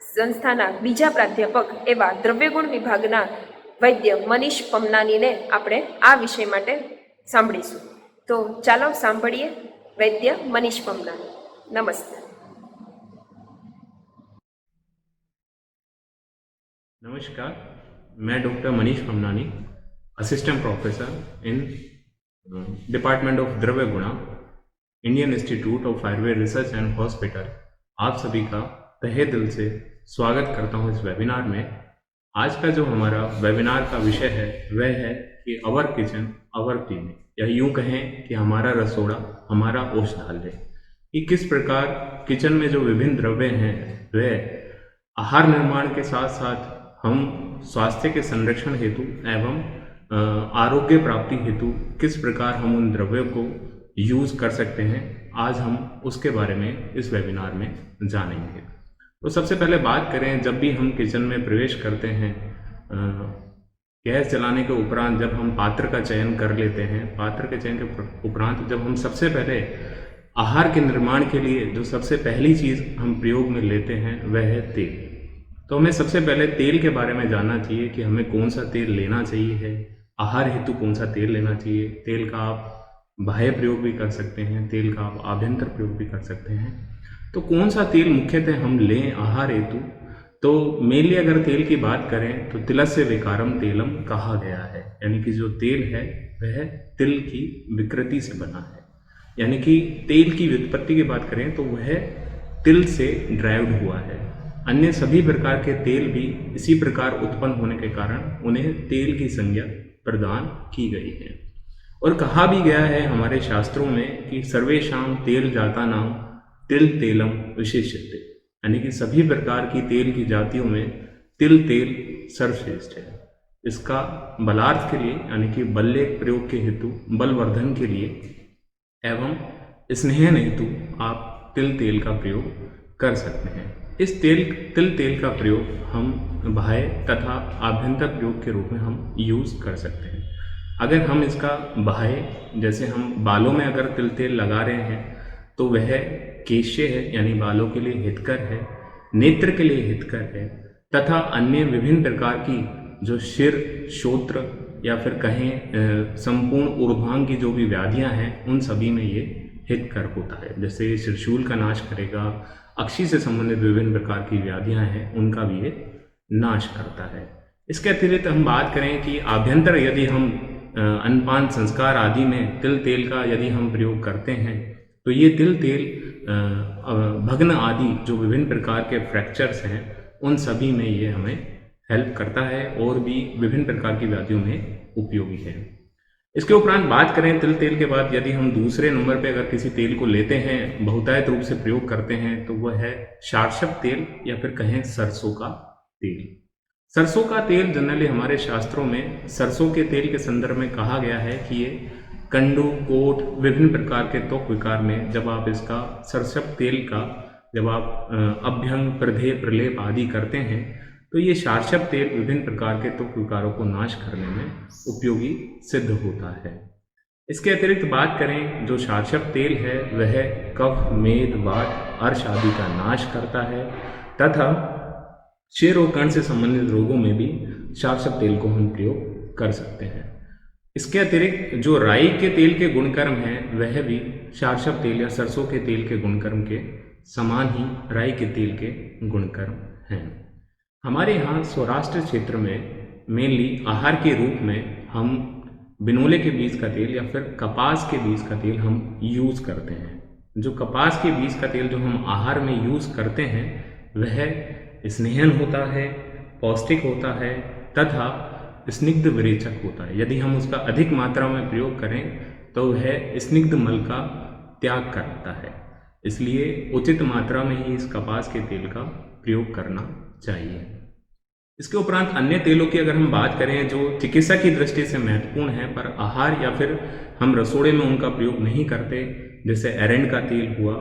સંસ્થાના બીજા પ્રાધ્યાપક એવા દ્રવ્યગુણ વિભાગના વૈદ્ય મનીષ પમનાનીને આપણે આ વિષય માટે સાંભળીશું. તો ચાલો સાંભળીએ वैद्य मनीष पमनानी. नमस्ते. नमस्कार, मैं doctor Manish Pamnani, assistant professor in department of द्रव्य गुणा, Indian institute of Ayurveda research and hospital, आप सभी का तहे दिल से स्वागत करता हूं इस वेबिनार में. आज का जो हमारा वेबिनार का विषय है वह है कि अवर किचन अवर क्लिनिक, या यूं कहें कि हमारा रसोड़ा हमारा औषधालय. कि किस प्रकार किचन में जो विभिन्न द्रव्य हैं वह आहार निर्माण के साथ साथ हम स्वास्थ्य के संरक्षण हेतु एवं आरोग्य प्राप्ति हेतु किस प्रकार हम उन द्रव्यों को यूज कर सकते हैं, आज हम उसके बारे में इस वेबिनार में जानेंगे. तो सबसे पहले बात करें, जब भी हम किचन में प्रवेश करते हैं, गैस जलाने के उपरांत जब हम पात्र का चयन कर लेते हैं, पात्र के चयन के उपरांत जब हम सबसे पहले आहार के निर्माण के लिए जो सबसे पहली चीज़ हम प्रयोग में लेते हैं वह है तेल. तो हमें सबसे पहले तेल के बारे में जानना चाहिए कि हमें कौन सा तेल लेना चाहिए है, आहार हेतु कौन सा तेल लेना चाहिए. तेल का आप बाह्य प्रयोग भी कर सकते हैं, तेल का आप आभ्यंतर प्रयोग भी कर सकते हैं. तो कौन सा तेल मुख्यतः हम लें आहार हेतु, तो मेनली अगर तेल की बात करें तो तिलस्य विकारम तेलम कहा गया है. यानी कि जो तेल है वह तिल की विकृति से बना है. यानी कि तेल की व्युत्पत्ति की बात करें तो वह तिल से ड्राइव्ड हुआ है. अन्य सभी प्रकार के तेल भी इसी प्रकार उत्पन्न होने के कारण उन्हें तेल की संज्ञा प्रदान की गई है. और कहा भी गया है हमारे शास्त्रों में कि सर्वेषां तेल जाता नाम तिल तेलम विशेष्यते, यानी कि सभी प्रकार की तेल की जातियों में तिल तेल सर्वश्रेष्ठ है। इसका बलार्थ के लिए यानी कि बल्लेख प्रयोग के हेतु, बलवर्धन के लिए एवं स्नेहन हेतु आप तिल तेल का प्रयोग कर सकते हैं। इस तिल तेल का प्रयोग हम बाह्य तथा आभ्यंतर प्रयोग के रूप में हम यूज़ कर सकते हैं। अगर हम इसका बाह्य, जैसे हम बालों में अगर तिल तेल लगा रहे हैं तो वह केश्य है, यानी बालों के लिए हितकर है, नेत्र के लिए हितकर है, तथा अन्य विभिन्न प्रकार की जो शिर, श्रोत्र या फिर कहें संपूर्ण ऊर्ध्वांग की जो भी व्याधियां हैं उन सभी में ये हितकर होता है। जैसे त्रिशूल का नाश करेगा, अक्षी से संबंधित विभिन्न प्रकार की व्याधियां हैं उनका भी ये नाश करता है। इसके अतिरिक्त हम बात करें कि आभ्यंतर, यदि हम अन्नपान संस्कार आदि में तिल तेल का यदि हम प्रयोग करते हैं तो ये तिल तेल भग्न आदि जो विभिन्न प्रकार के फ्रैक्चर्स हैं उन सभी में ये हमें हेल्प करता है और भी विभिन्न प्रकार की व्याधियों में उपयोगी है। इसके उपरांत बात करें तिल तेल के बाद, यदि हम दूसरे नंबर पे अगर किसी तेल को लेते हैं, बहुतायत रूप से प्रयोग करते हैं, तो वह है सारसप तेल या फिर कहें सरसों का तेल। सरसों का तेल जनरली हमारे शास्त्रों में सरसों के तेल के संदर्भ में कहा गया है कि ये कंडू, कोट, विभिन्न प्रकार के त्वक विकार में जब आप इसका सरसप तेल का जब आप अभ्यंग, प्रधेय, प्रलेप आदि करते हैं तो ये सारसप तेल विभिन्न प्रकार के त्वक विकारों को नाश करने में उपयोगी सिद्ध होता है। इसके अतिरिक्त बात करें, जो सारसप तेल है वह कफ, मेद, वात, अर्श आदि का नाश करता है तथा क्षय रोग कण से संबंधित रोगों में भी सारसप तेल को हम प्रयोग कर सकते हैं। इसके अतिरिक्त जो राई के तेल के गुणकर्म हैं वह भी सारसप तेल या सरसों के तेल के गुणकर्म के समान ही राई के तेल के गुणकर्म हैं। हमारे यहाँ सौराष्ट्र क्षेत्र में मेनली आहार के रूप में हम बिनोले के बीज का तेल या फिर कपास के बीज का तेल हम यूज़ करते हैं। जो कपास के बीज का तेल जो हम आहार में यूज़ करते हैं वह स्नेहन होता है, पौष्टिक होता है तथा स्निग्ध विरेचक होता है। यदि हम उसका अधिक मात्रा में प्रयोग करें तो वह स्निग्ध मल का त्याग करता है, इसलिए उचित मात्रा में ही इस कपास के तेल का प्रयोग करना चाहिए। इसके उपरांत अन्य तेलों की अगर हम बात करें जो चिकित्सा की दृष्टि से महत्वपूर्ण है पर आहार या फिर हम रसोड़े में उनका प्रयोग नहीं करते, जैसे एरेंड का तेल हुआ,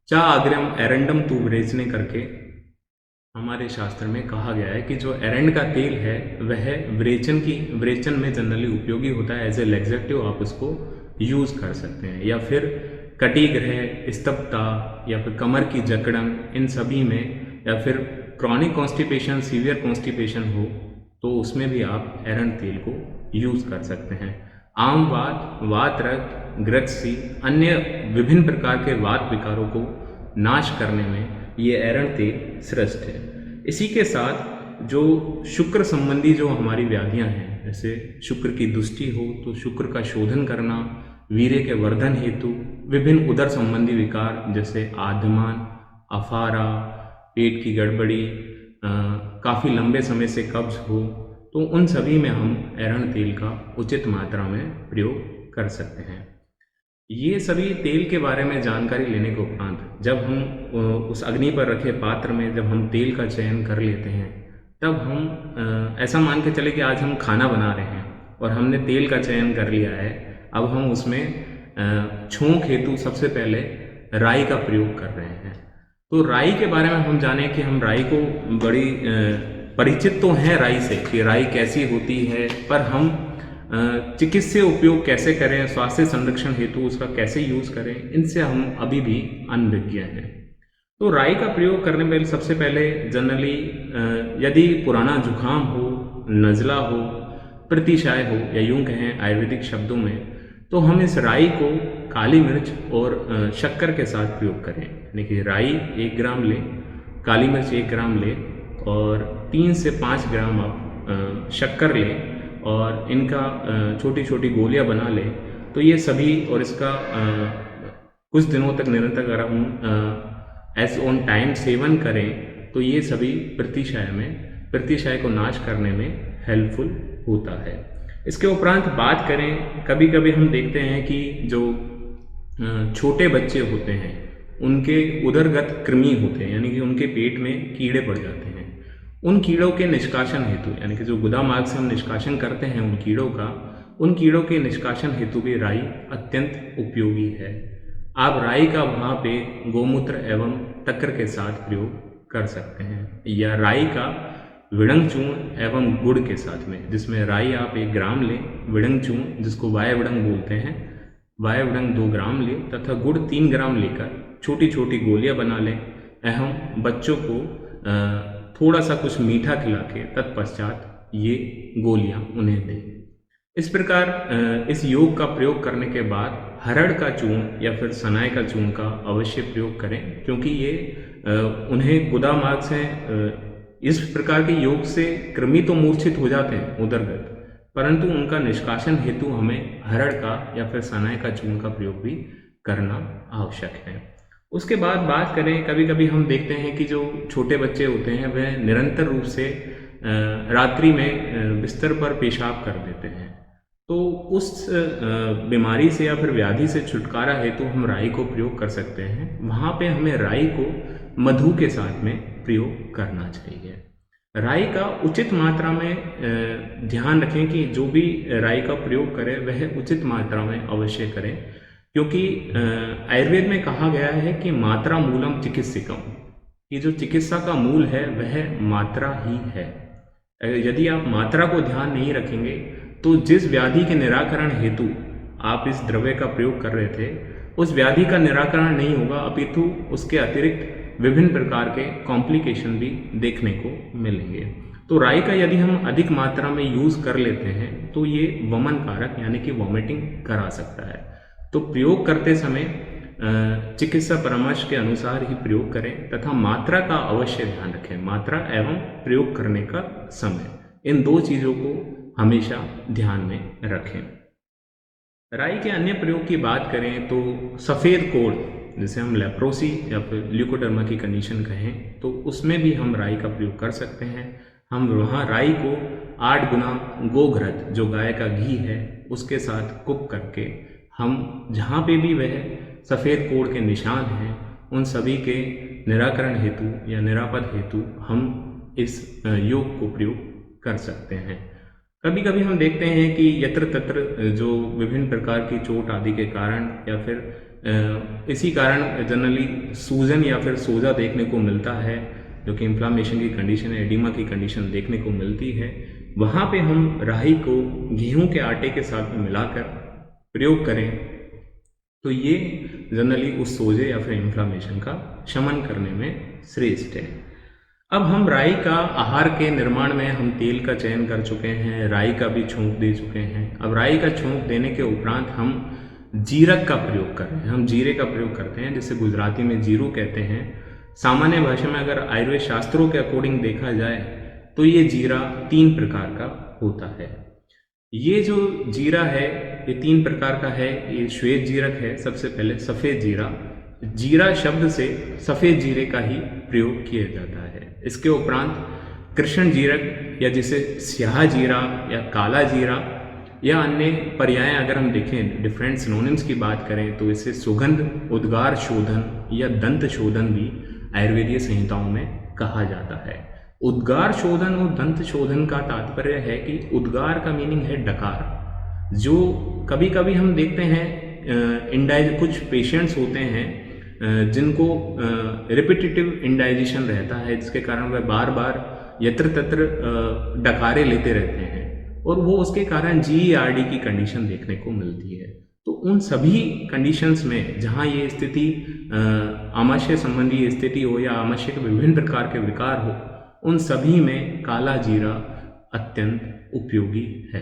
चा अग्रम एरेंडम तू विरेचने करके हमारे शास्त्र में कहा गया है कि जो एरेंड का तेल है वह विरेचन में जनरली उपयोगी होता है। एज ए लैक्सेटिव आप उसको यूज़ कर सकते हैं, या फिर कटिग्रह, स्तब्धता या फिर कमर की जकड़न, इन सभी में, या फिर क्रॉनिक कॉन्स्टिपेशन, सीवियर कॉन्स्टिपेशन हो तो उसमें भी आप एरेंड तेल को यूज़ कर सकते हैं। आम वात, वात रक्त, ग्रक्सी, अन्य विभिन्न प्रकार के वात विकारों को नाश करने में ये एरेंड तेल श्रेष्ठ है। इसी के साथ जो शुक्र संबंधी जो हमारी व्याधियां हैं, जैसे शुक्र की दुष्टि हो तो शुक्र का शोधन करना, वीर्य के वर्धन हेतु विभिन्न उदर संबंधी विकार जैसे आद्यमान, अफारा, पेट की गड़बड़ी, काफ़ी लंबे समय से कब्ज हो तो उन सभी में हम एरेंड तेल का उचित मात्रा में प्रयोग कर सकते हैं। ये सभी तेल के बारे में जानकारी लेने के उपरांत जब हम उस अग्नि पर रखे पात्र में जब हम तेल का चयन कर लेते हैं तब हम ऐसा मान के चले कि आज हम खाना बना रहे हैं और हमने तेल का चयन कर लिया है, अब हम उसमें छोंक हेतु सबसे पहले राई का प्रयोग कर रहे हैं। तो राई के बारे में हम जाने कि हम राई को बड़ी परिचित तो हैं राई से कि राई कैसी होती है, पर हम चिकित्सीय उपयोग कैसे करें, स्वास्थ्य संरक्षण हेतु उसका कैसे यूज़ करें, इनसे हम अभी भी अनभिज्ञ हैं। तो राई का प्रयोग करने में सबसे पहले जनरली यदि पुराना जुकाम हो, नज़ला हो, प्रतिशाय हो या यूं कहें आयुर्वेदिक शब्दों में, तो हम इस राई को काली मिर्च और शक्कर के साथ प्रयोग करें। यानी कि राई 1 ग्राम लें, काली मिर्च 1 ग्राम लें और 3 से 5 ग्राम आप शक्कर लें और इनका छोटी छोटी गोलियां बना लें। तो ये सभी और इसका कुछ दिनों तक निरंतर अगर हम एज ऑन टाइम सेवन करें तो ये सभी प्रतिशाय को नाश करने में हेल्पफुल होता है। इसके उपरांत बात करें, कभी कभी हम देखते हैं कि जो छोटे बच्चे होते हैं उनके उदरगत कृमि होते हैं, यानी कि उनके पेट में कीड़े पड़ जाते हैं। उन कीड़ों के निष्कासन हेतु, यानी कि जो गुदा मार्ग से हम निष्कासन करते हैं उन कीड़ों के निष्कासन हेतु भी राई अत्यंत उपयोगी है। आप राई का वहाँ पे गोमूत्र एवं तक्र के साथ प्रयोग कर सकते हैं, या राई का विड़ंग चूर्ण एवं गुड़ के साथ में, जिसमें राई आप 1 ग्राम लें, विड़ंग चूर्ण जिसको वाय विड़ंग बोलते हैं, वाय विड़ंग 2 ग्राम लें तथा गुड़ 3 ग्राम लेकर छोटी छोटी गोलियां बना लें एवं बच्चों को थोड़ा सा कुछ मीठा खिला के तत्पश्चात ये गोलियां उन्हें दें। इस प्रकार इस योग का प्रयोग करने के बाद हरड़ का चूर्ण या फिर सनाई का चूर्ण का अवश्य प्रयोग करें, क्योंकि ये उन्हें गुदा मार्ग से इस प्रकार के योग से कृमि तो मूर्छित हो जाते हैं उदरगत, परंतु उनका निष्कासन हेतु हमें हरड़ का या फिर सनाई का चूर्ण का प्रयोग भी करना आवश्यक है। उसके बाद बात करें, कभी कभी हम देखते हैं कि जो छोटे बच्चे होते हैं वह निरंतर रूप से रात्रि में बिस्तर पर पेशाब कर देते हैं, तो उस बीमारी से या फिर व्याधि से छुटकारा हेतु हम राई को प्रयोग कर सकते हैं। वहाँ पे हमें राई को मधु के साथ में प्रयोग करना चाहिए। राई का उचित मात्रा में ध्यान रखें कि जो भी राई का प्रयोग करें वह उचित मात्रा में अवश्य करें, क्योंकि आयुर्वेद में कहा गया है कि मात्रा मूलम चिकित्सिकम, कि जो चिकित्सा का मूल है वह मात्रा ही है। यदि आप मात्रा को ध्यान नहीं रखेंगे तो जिस व्याधि के निराकरण हेतु आप इस द्रव्य का प्रयोग कर रहे थे उस व्याधि का निराकरण नहीं होगा, अपितु उसके अतिरिक्त विभिन्न प्रकार के कॉम्प्लिकेशन भी देखने को मिलेंगे। तो राई का यदि हम अधिक मात्रा में यूज़ कर लेते हैं तो ये वमन कारक यानी कि वॉमिटिंग करा सकता है। तो प्रयोग करते समय चिकित्सा परामर्श के अनुसार ही प्रयोग करें तथा मात्रा का अवश्य ध्यान रखें। मात्रा एवं प्रयोग करने का समय, इन 2 चीज़ों को हमेशा ध्यान में रखें। राई के अन्य प्रयोग की बात करें तो सफ़ेद कोढ़, जिसे हम लेप्रोसी या फिर ल्यूकोडर्मा की कंडीशन कहें, तो उसमें भी हम राई का प्रयोग कर सकते हैं। हम वहाँ राई को 8 गुना गोघृत, जो गाय का घी है, उसके साथ कुक करके हम जहाँ पे भी वह सफ़ेद कोढ़ के निशान हैं उन सभी के निराकरण हेतु या निरापद हेतु हम इस योग को प्रयोग कर सकते हैं। कभी कभी हम देखते हैं कि यत्र तत्र जो विभिन्न प्रकार की चोट आदि के कारण या फिर इसी कारण जनरली सूजन या फिर सोजा देखने को मिलता है, जो कि इन्फ्लामेशन की कंडीशन है, एडिमा की कंडीशन देखने को मिलती है। वहाँ पे हम राई को गेहूं के आटे के साथ में मिलाकर प्रयोग करें तो ये जनरली उस सोजे या फिर इन्फ्लामेशन का शमन करने में श्रेष्ठ है। अब हम राई का आहार के निर्माण में हम तेल का चयन कर चुके हैं, राई का भी छोंक दे चुके हैं। अब राई का छोंक देने के उपरांत हम जीरक का प्रयोग कर रहे हैं, हम जीरे का प्रयोग करते हैं, जिसे गुजराती में जीरू कहते हैं। सामान्य भाषा में अगर आयुर्वेद शास्त्रों के अकॉर्डिंग देखा जाए तो ये जीरा 3 प्रकार का होता है। ये जो जीरा है ये 3 प्रकार का है। ये श्वेत जीरक है, सबसे पहले सफ़ेद जीरा। जीरा शब्द से सफ़ेद जीरे का ही प्रयोग किया जाता है। इसके उपरांत कृष्ण जीरक या जिसे स्याह जीरा या काला जीरा या अन्य पर्याय अगर हम देखें, डिफरेंट सिनोनिम्स की बात करें तो इसे सुगंध, उद्गार शोधन या दंत शोधन भी आयुर्वेदीय संहिताओं में कहा जाता है। उद्गार शोधन और दंत शोधन का तात्पर्य है कि उद्गार का मीनिंग है डकार, जो कभी कभी हम देखते हैं कुछ पेशेंट्स होते हैं जिनको रिपीटेटिव इंडाइजेशन रहता है, जिसके कारण वह बार बार यत्र तत्र डकारे लेते रहते हैं और वो उसके कारण GERD की कंडीशन देखने को मिलती है। तो उन सभी कंडीशंस में जहाँ ये स्थिति आमाशय संबंधी स्थिति हो या आमाशय के विभिन्न प्रकार के विकार हो, उन सभी में काला जीरा अत्यंत उपयोगी है।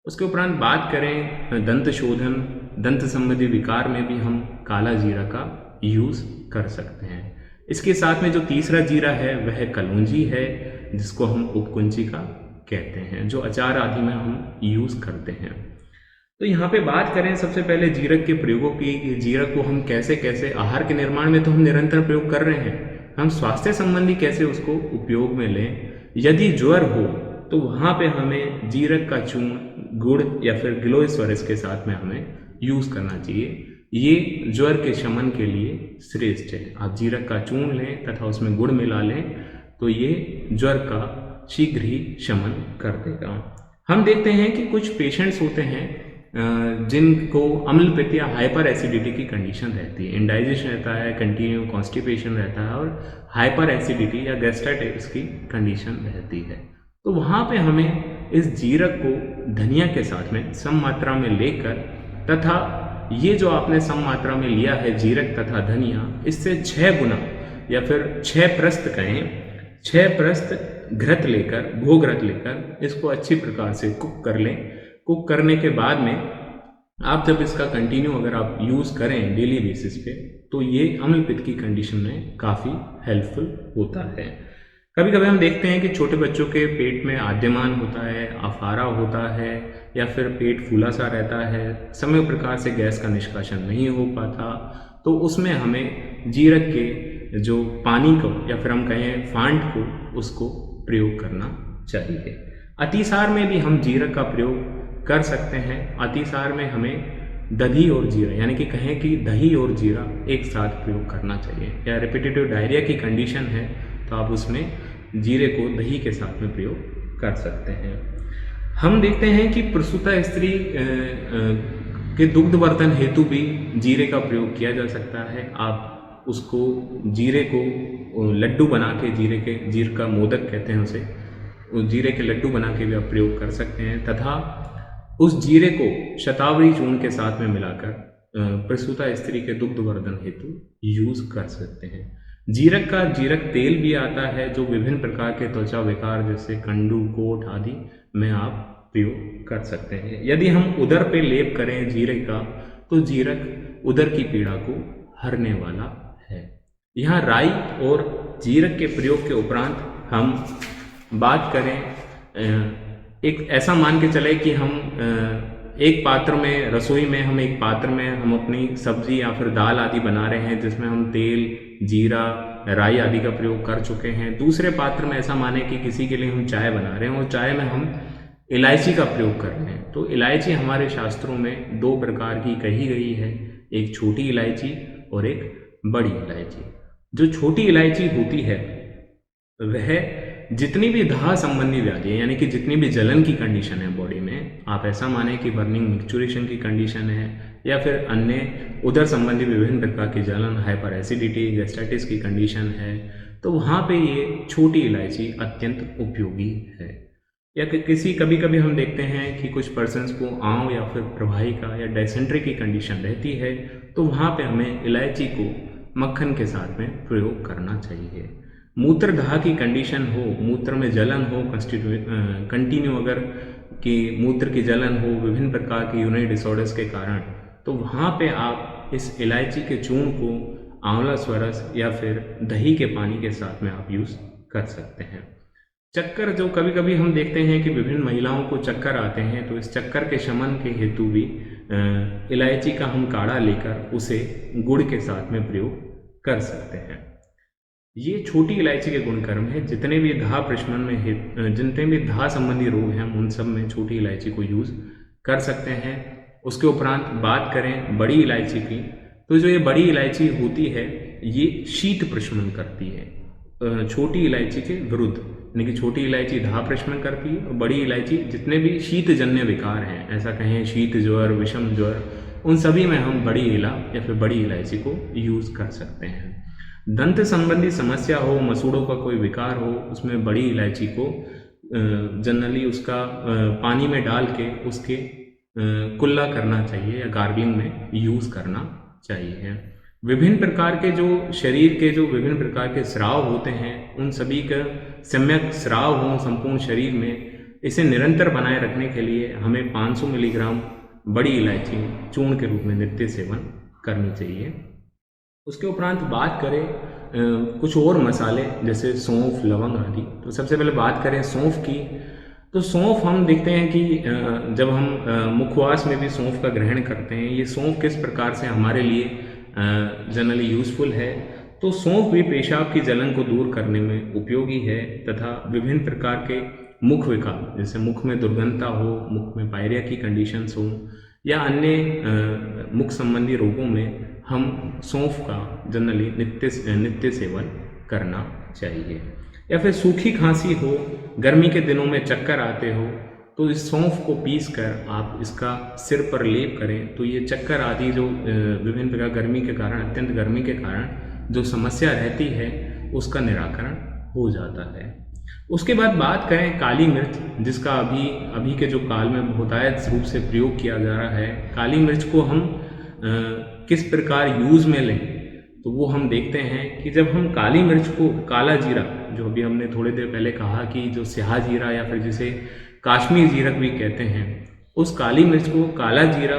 उसके उपरांत बात करें दंत शोधन, दंत संबंधी विकार में भी हम काला जीरा का यूज़ कर सकते हैं। इसके साथ में जो तीसरा जीरा है वह कलौंजी है, जिसको हम उपकुंची का कहते हैं, जो अचार आदि में हम यूज़ करते हैं। तो यहाँ पे बात करें सबसे पहले जीरक के प्रयोगों की, जीरक को हम कैसे कैसे आहार के निर्माण में तो हम निरंतर प्रयोग कर रहे हैं, हम स्वास्थ्य संबंधी कैसे उसको उपयोग में लें। यदि ज्वर हो तो वहाँ पे हमें जीरक का चूर्ण, गुड़ या फिर गिलोय स्वरस के साथ में हमें यूज़ करना चाहिए। ये ज्वर के शमन के लिए श्रेष्ठ है। आप जीरक का चूर्ण लें तथा उसमें गुड़ मिला लें तो ये ज्वर का शीघ्र ही शमन कर देगा। हम देखते हैं कि कुछ पेशेंट्स होते हैं जिनको अम्ल पित्त या हाइपर एसिडिटी की कंडीशन रहती है, इंडाइजेशन रहता है, कंटिन्यू कॉन्स्टिपेशन रहता है और हाइपर एसिडिटी या गैस्ट्राइटिस की कंडीशन रहती है। तो वहाँ पे हमें इस जीरक को धनिया के साथ में सम मात्रा में लेकर तथा ये जो आपने सम मात्रा में लिया है जीरक तथा धनिया, इससे 6 गुना या फिर 6 प्रस्त कहें, 6 प्रस्त घृत लेकर, घोघृत लेकर इसको अच्छी प्रकार से कुक कर लें। कुक करने के बाद में आप जब इसका कंटिन्यू अगर आप यूज़ करें डेली बेसिस पे तो ये अम्ल पित्त की कंडीशन में काफ़ी हेल्पफुल होता है। कभी कभी हम देखते हैं कि छोटे बच्चों के पेट में आद्यमान होता है, अफारा होता है या फिर पेट फूला सा रहता है, समय प्रकार से गैस का निष्कासन नहीं हो पाता, तो उसमें हमें जीरक के जो पानी को या फिर हम कहें फांड को उसको प्रयोग करना चाहिए। अतिसार में भी हम जीरक का प्रयोग कर सकते हैं। अतिसार में हमें दही और जीरा यानी कि कहें कि दही और जीरा एक साथ प्रयोग करना चाहिए। या रिपीटेटिव डायरिया की कंडीशन है तो आप उसमें जीरे को दही के साथ में प्रयोग कर सकते हैं। हम देखते हैं कि प्रसूता स्त्री के दुग्धवर्धन हेतु भी जीरे का प्रयोग किया जा सकता है। आप उसको जीरे को लड्डू बना के जीर का मोदक कहते हैं उसे, जीरे के लड्डू बना के भी आप प्रयोग कर सकते हैं तथा उस जीरे को शतावरी चूर्ण के साथ में मिलाकर प्रसूता स्त्री के दुग्धवर्धन हेतु यूज कर सकते हैं। जीरक का जीरक तेल भी आता है जो विभिन्न प्रकार के त्वचा विकार जैसे कंडू, कोट आदि में आप प्रयोग कर सकते हैं। यदि हम उदर पे लेप करें जीरे का तो जीरक उदर की पीड़ा को हरने वाला है। यहाँ राई और जीरक के प्रयोग के उपरांत हम बात करें, एक ऐसा मान के चले कि हम एक पात्र में, रसोई में हम एक पात्र में हम अपनी सब्जी या फिर दाल आदि बना रहे हैं जिसमें हम तेल, जीरा, राई आदि का प्रयोग कर चुके हैं। दूसरे पात्र में ऐसा माने कि किसी के लिए हम चाय बना रहे हैं और चाय में हम इलायची का प्रयोग कर रहे हैं। तो इलायची हमारे शास्त्रों में 2 प्रकार की कही गई है, एक छोटी इलायची और एक बड़ी इलायची। जो छोटी इलायची होती है वह जितनी भी दाह संबंधी व्याधि है यानी कि जितनी भी जलन की कंडीशन है बॉडी में, आप ऐसा माने कि बर्निंग मिक्सचुरेशन की कंडीशन है या फिर अन्य उदर संबंधी विभिन्न प्रकार की जलन, हाइपर एसिडिटी, गैस्ट्राइटिस की कंडीशन है, तो वहाँ पे ये छोटी इलायची अत्यंत उपयोगी है। या किसी कभी कभी हम देखते हैं कि कुछ पर्सन्स को आंव या फिर प्रवाहिका या डायसेंट्री की कंडीशन रहती है, तो वहाँ पे हमें इलायची को मक्खन के साथ में प्रयोग करना चाहिए। मूत्रदाह की कंडीशन हो, मूत्र में जलन हो, कंटिन्यू अगर कि मूत्र की जलन हो विभिन्न प्रकार के यूरिनरी डिसऑर्डर्स के कारण, तो वहाँ पे आप इस इलायची के चूर्ण को आंवला स्वरस या फिर दही के पानी के साथ में आप यूज़ कर सकते हैं। चक्कर, जो कभी कभी हम देखते हैं कि विभिन्न महिलाओं को चक्कर आते हैं, तो इस चक्कर के शमन के हेतु भी इलायची का हम काढ़ा लेकर उसे गुड़ के साथ में प्रयोग कर सकते हैं। ये छोटी इलायची के गुणकर्म है। जितने भी दाह प्रशमन में जितने भी दाह संबंधी रोग हैं उन सब में छोटी इलायची को यूज़ कर सकते हैं। उसके उपरांत बात करें बड़ी इलायची की, तो जो ये बड़ी इलायची होती है ये शीत प्रशमन करती है छोटी इलायची के विरुद्ध, यानी कि छोटी इलायची दाह प्रशमन करती है और बड़ी इलायची जितने भी शीतजन्य विकार हैं, ऐसा कहें शीत ज्वर, विषम ज्वर, उन सभी में हम बड़ी इला या फिर बड़ी इलायची को यूज़ कर सकते हैं। दंत संबंधी समस्या हो, मसूड़ों का कोई विकार हो, उसमें बड़ी इलायची को जनरली उसका पानी में डाल के उसके कुल्ला करना चाहिए या गार्गलिंग में यूज़ करना चाहिए। विभिन्न प्रकार के जो शरीर के जो विभिन्न प्रकार के स्राव होते हैं उन सभी का सम्यक स्राव हो संपूर्ण शरीर में, इसे निरंतर बनाए रखने के लिए हमें 500 मिलीग्राम बड़ी इलायची चूर्ण के रूप में नित्य सेवन करनी चाहिए। उसके उपरांत बात करें कुछ और मसाले जैसे सौंफ, लवंग आदि, तो सबसे पहले बात करें सौंफ की, तो सौंफ हम देखते हैं कि जब हम मुखवास में भी सौंफ का ग्रहण करते हैं, ये सौंफ किस प्रकार से हमारे लिए जनरली यूज़फुल है, तो सौंफ भी पेशाब की जलन को दूर करने में उपयोगी है तथा विभिन्न प्रकार के मुख विकार जैसे मुख में दुर्गंधता हो, मुख में पायरिया की कंडीशंस हो या अन्य मुख संबंधी रोगों में हम सौंफ का जनरली नित्य सेवन करना चाहिए। या फिर सूखी खांसी हो, गर्मी के दिनों में चक्कर आते हो, तो इस सौंफ को पीस कर आप इसका सिर पर लेप करें तो ये चक्कर आदि जो विभिन्न प्रकार गर्मी के कारण, अत्यंत गर्मी के कारण जो समस्या रहती है उसका निराकरण हो जाता है। उसके बाद बात करें काली मिर्च, जिसका अभी के जो काल में बहुतायत रूप से प्रयोग किया जा रहा है। काली मिर्च को हम किस प्रकार यूज़ में लें, तो वो हम देखते हैं कि जब हम काली मिर्च को, काला जीरा जो अभी हमने थोड़ी देर पहले कहा कि जो स्याह जीरा या फिर जिसे काश्मीर जीरक भी कहते हैं, उस काली मिर्च को काला जीरा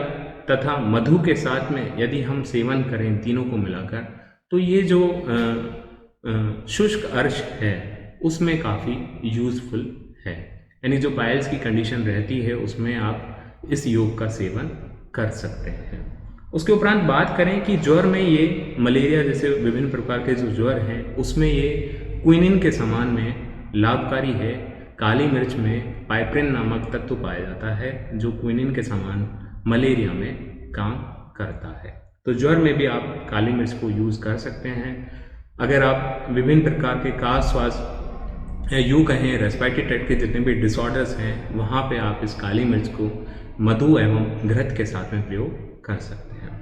तथा मधु के साथ में यदि हम सेवन करें तीनों को मिलाकर, तो ये जो शुष्क अर्श है उसमें काफ़ी यूज़फुल है। यानी जो पाइल्स की कंडीशन रहती है उसमें आप इस योग का सेवन कर सकते हैं। उसके उपरांत बात करें कि ज्वर में ये मलेरिया जैसे विभिन्न प्रकार के जो ज्वर हैं उसमें ये क्विनिन के समान में लाभकारी है। काली मिर्च में पाइप्रिन नामक तत्व पाया जाता है जो क्विनिन के समान मलेरिया में काम करता है। तो ज्वर में भी आप काली मिर्च को यूज़ कर सकते हैं। अगर आप विभिन्न प्रकार के काश श्वास या यूँ कहें रेस्पिरेटरी ट्रैक्ट के जितने भी डिसऑर्डर्स हैं वहाँ पे आप इस काली मिर्च को मधु एवं घृत के साथ में प्रयोग कर सकते हैं।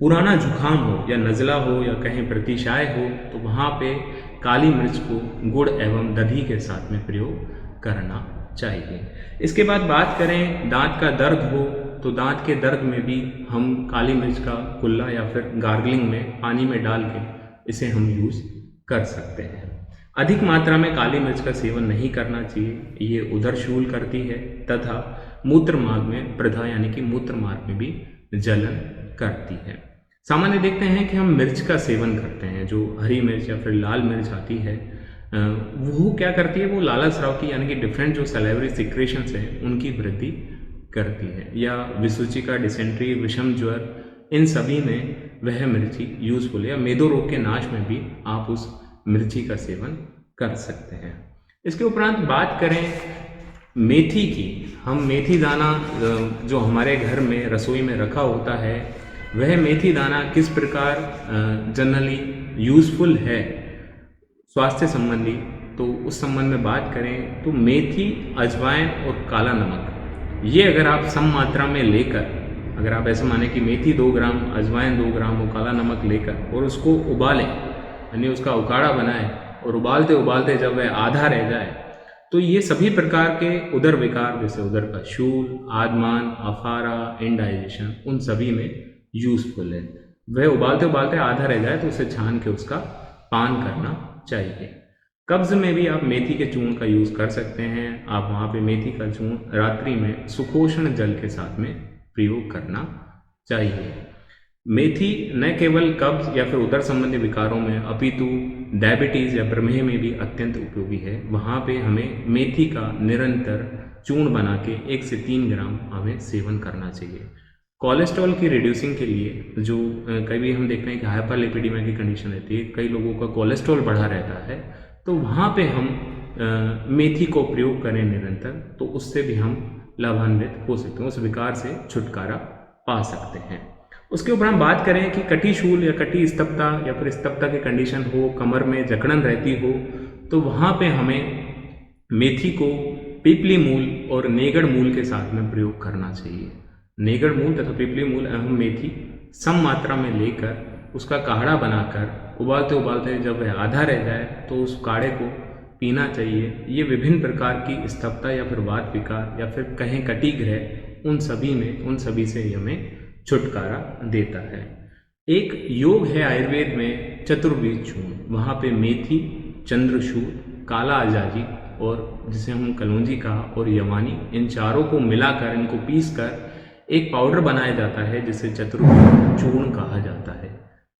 पुराना जुखाम हो या नज़ला हो या कहीं प्रतिशाय हो तो वहाँ पे काली मिर्च को गुड़ एवं दही के साथ में प्रयोग करना चाहिए। इसके बाद बात करें दांत का दर्द हो तो दांत के दर्द में भी हम काली मिर्च का कुल्ला या फिर गार्गलिंग में पानी में डाल के इसे हम यूज़ कर सकते हैं। अधिक मात्रा में काली मिर्च का सेवन नहीं करना चाहिए, ये उदर शूल करती है तथा मूत्र मार्ग में प्रधा यानी कि मूत्र मार्ग में भी जलन करती है। सामान्य देखते हैं कि हम मिर्च का सेवन करते हैं, जो हरी मिर्च या फिर लाल मिर्च आती है वो क्या करती है, वो लाला स्राव की यानी कि डिफरेंट जो सैलिवरी सिक्रेशंस हैं उनकी वृद्धि करती है। या विसूचिका, डिसेंट्री, विषम ज्वर, इन सभी में वह मिर्ची यूजफुल है। या मेदो रोग के नाश में भी आप उस मिर्ची का सेवन कर सकते हैं। इसके उपरांत बात करें मेथी की, हम मेथी दाना जो हमारे घर में रसोई में रखा होता है वह मेथी दाना किस प्रकार जनरली यूज़फुल है स्वास्थ्य संबंधी, तो उस संबंध में बात करें तो मेथी, अजवाइन और काला नमक ये अगर आप सम मात्रा में लेकर, अगर आप ऐसे माने कि मेथी 2 ग्राम, अजवाइन 2 ग्राम और काला नमक लेकर और उसको उबालें, यानी उसका उकाड़ा बनाएं और उबालते उबालते जब वह आधा रह जाए तो ये सभी प्रकार के उदर विकार जैसे उदर का शूल, आदमान, अफारा, इंडाइजेशन, उन सभी में यूज़फुल है। वह उबालते उबालते आधा रह जाए तो उसे छान के उसका पान करना चाहिए। कब्ज़ में भी आप मेथी के चूर्ण का यूज़ कर सकते हैं। आप वहाँ पे मेथी का चूर्ण रात्रि में सुखोष्ण जल के साथ में प्रयोग करना चाहिए। मेथी न केवल कब्ज या फिर उदर संबंधी विकारों में अपितु डायबिटीज़ या प्रमेह में भी अत्यंत उपयोगी है। वहाँ पे हमें मेथी का निरंतर चूर्ण बना के 1 से 3 ग्राम हमें सेवन करना चाहिए। कोलेस्ट्रॉल की रिड्यूसिंग के लिए जो कभी हम देखते हैं कि हाइपरलिपिडीमिया की कंडीशन रहती है, कई लोगों का कोलेस्ट्रॉल बढ़ा रहता है, तो वहाँ पे हम मेथी को प्रयोग करें निरंतर, तो उससे भी हम लाभान्वित हो सकते हैं, उस विकार से छुटकारा पा सकते हैं। उसके ऊपर हम बात करें कि कटी शूल या कटी स्तब्धता या फिर स्तब्धता की कंडीशन हो, कमर में जकड़न रहती हो, तो वहाँ पे हमें मेथी को पीपली मूल और नेगड़ मूल के साथ में प्रयोग करना चाहिए। नेगड़ मूल तथा पीपली मूल हम मेथी सम मात्रा में लेकर उसका काढ़ा बनाकर उबालते उबालते जब वह आधा रह जाए तो उस काढ़े को पीना चाहिए। ये विभिन्न प्रकार की स्तब्धता या फिर वात विकार या फिर कहें कटी ग्रह, उन सभी से हमें छुटकारा देता है। एक योग है आयुर्वेद में चतुर्वेद चूर्ण, वहाँ पे मेथी, चंद्रशूल, काला अजाजी और जिसे हम कलौंजी कहा और यवानी, इन चारों को मिलाकर इनको पीस कर एक पाउडर बनाया जाता है जिसे चतुर्वेद चूर्ण कहा जाता है।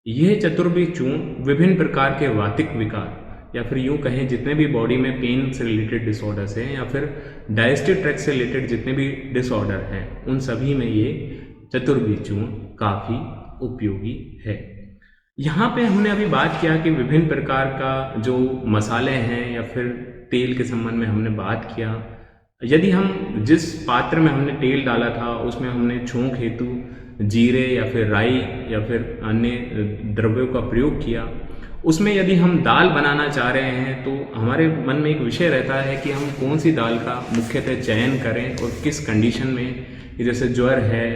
यह चतुर्वेद चूर्ण विभिन्न प्रकार के वातिक विकार या फिर यूँ कहें जितने भी बॉडी में पेन से रिलेटेड डिसऑर्डर्स हैं या फिर डाइजेस्टिव ट्रैक्ट से रिलेटेड जितने भी डिसऑर्डर हैं, उन सभी में ये चतुर्वेद चूर्ण काफ़ी उपयोगी है। यहाँ पे हमने अभी बात किया कि विभिन्न प्रकार का जो मसाले हैं या फिर तेल के संबंध में हमने बात किया। यदि हम जिस पात्र में हमने तेल डाला था उसमें हमने छोंक हेतु जीरे या फिर राई या फिर अन्य द्रव्यों का प्रयोग किया, उसमें यदि हम दाल बनाना चाह रहे हैं तो हमारे मन में एक विषय रहता है कि हम कौन सी दाल का मुख्यतः चयन करें और किस कंडीशन में, जैसे ज्वर है,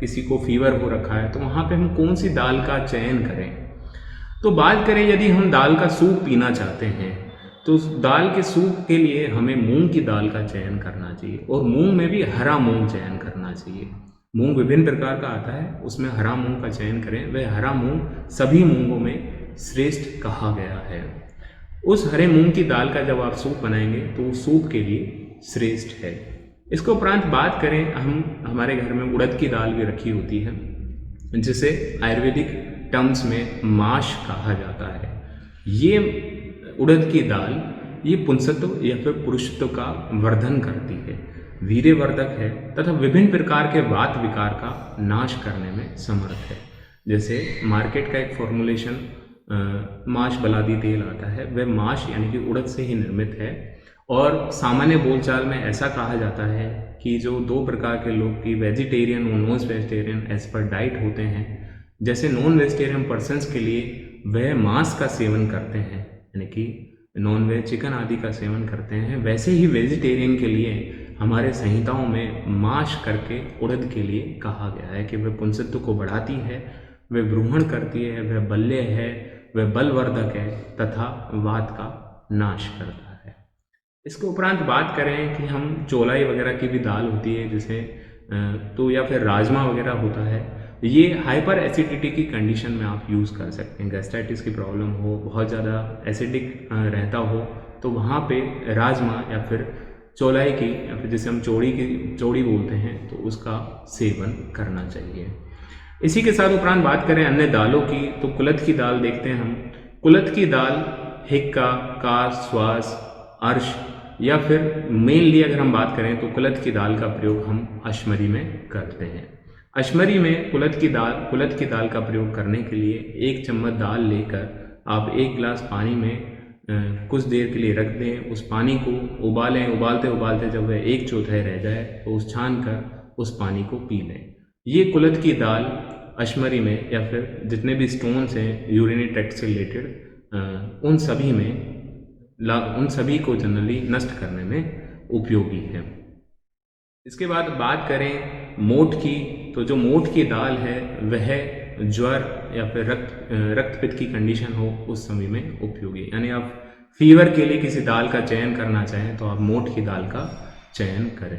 किसी को फीवर हो रखा है, तो वहाँ पे हम कौन सी दाल का चयन करें। तो बात करें यदि हम दाल का सूप पीना चाहते हैं तो दाल के सूप के लिए हमें मूंग की दाल का चयन करना चाहिए, और मूंग में भी हरा मूंग चयन करना चाहिए। मूंग विभिन्न प्रकार का आता है, उसमें हरा मूंग का चयन करें। वह हरा मूंग सभी मूंगों में श्रेष्ठ कहा गया है। उस हरे मूंग की दाल का जब आप सूप बनाएंगे तो वो सूप के लिए श्रेष्ठ है। इसके उपरांत बात करें, हमारे घर में उड़द की दाल भी रखी होती है, जिसे आयुर्वेदिक टर्म्स में माश कहा जाता है। ये उड़द की दाल ये पुंसत्व या फिर पुरुषत्व का वर्धन करती है, वीर्यवर्धक है तथा विभिन्न प्रकार के वात विकार का नाश करने में समर्थ है। जैसे मार्केट का एक फॉर्मुलेशन माश बलादी तेल आता है, वह माश यानी कि उड़द से ही निर्मित है। और सामान्य बोलचाल में ऐसा कहा जाता है कि जो दो प्रकार के लोग की वेजिटेरियन और non vegetarian as per diet होते हैं, जैसे नॉन वेजिटेरियन पर्सनस के लिए वह मांस का सेवन करते हैं, यानी कि नॉन वेज चिकन आदि का सेवन करते हैं, वैसे ही वेजिटेरियन के लिए हमारे संहिताओं में माश करके उड़द के लिए कहा गया है कि वह पुंसत्व को बढ़ाती है, वह ब्रूहण करती है, वह बल्य है, वह बलवर्धक है तथा वात का नाश करता है। इसके उपरांत बात करें कि हम चौलाई वगैरह की भी दाल होती है जिसे तो या फिर राजमा वगैरह होता है, ये हाइपर एसिडिटी की कंडीशन में आप यूज़ कर सकते हैं। गैस्ट्राइटिस की प्रॉब्लम हो, बहुत ज़्यादा एसिडिक रहता हो, तो वहाँ पे राजमा या फिर चौलाई की या फिर जिसे हम चौड़ी बोलते हैं तो उसका सेवन करना चाहिए। इसी के साथ उपरांत बात करें अन्य दालों की, तो कुलथ की दाल देखते हैं हम। कुलथ की दाल हिक्का, कास, स्वास, अर्श या फिर मेनली अगर हम बात करें तो कुलथ की दाल का प्रयोग हम अशमरी में करते हैं। अशमरी में कुलथ की दाल का प्रयोग करने के लिए 1 चम्मच दाल लेकर आप 1 गिलास पानी में कुछ देर के लिए रख दें। उस पानी को उबालें, उबालते उबालते जब वह 1/4 रह जाए तो उस छान कर उस पानी को पी लें। ये कुलथ की दाल अशमरी में या फिर जितने भी स्टोन्स हैं यूरिनरी ट्रैक्ट से रिलेटेड उन सभी को जनरली नष्ट करने में उपयोगी है। इसके बाद बात करें मोठ की, तो जो मोठ की दाल है वह ज्वर या फिर रक्तपित्त की कंडीशन हो उस समय में उपयोगी, यानी आप फीवर के लिए किसी दाल का चयन करना चाहें तो आप मोठ की दाल का चयन करें।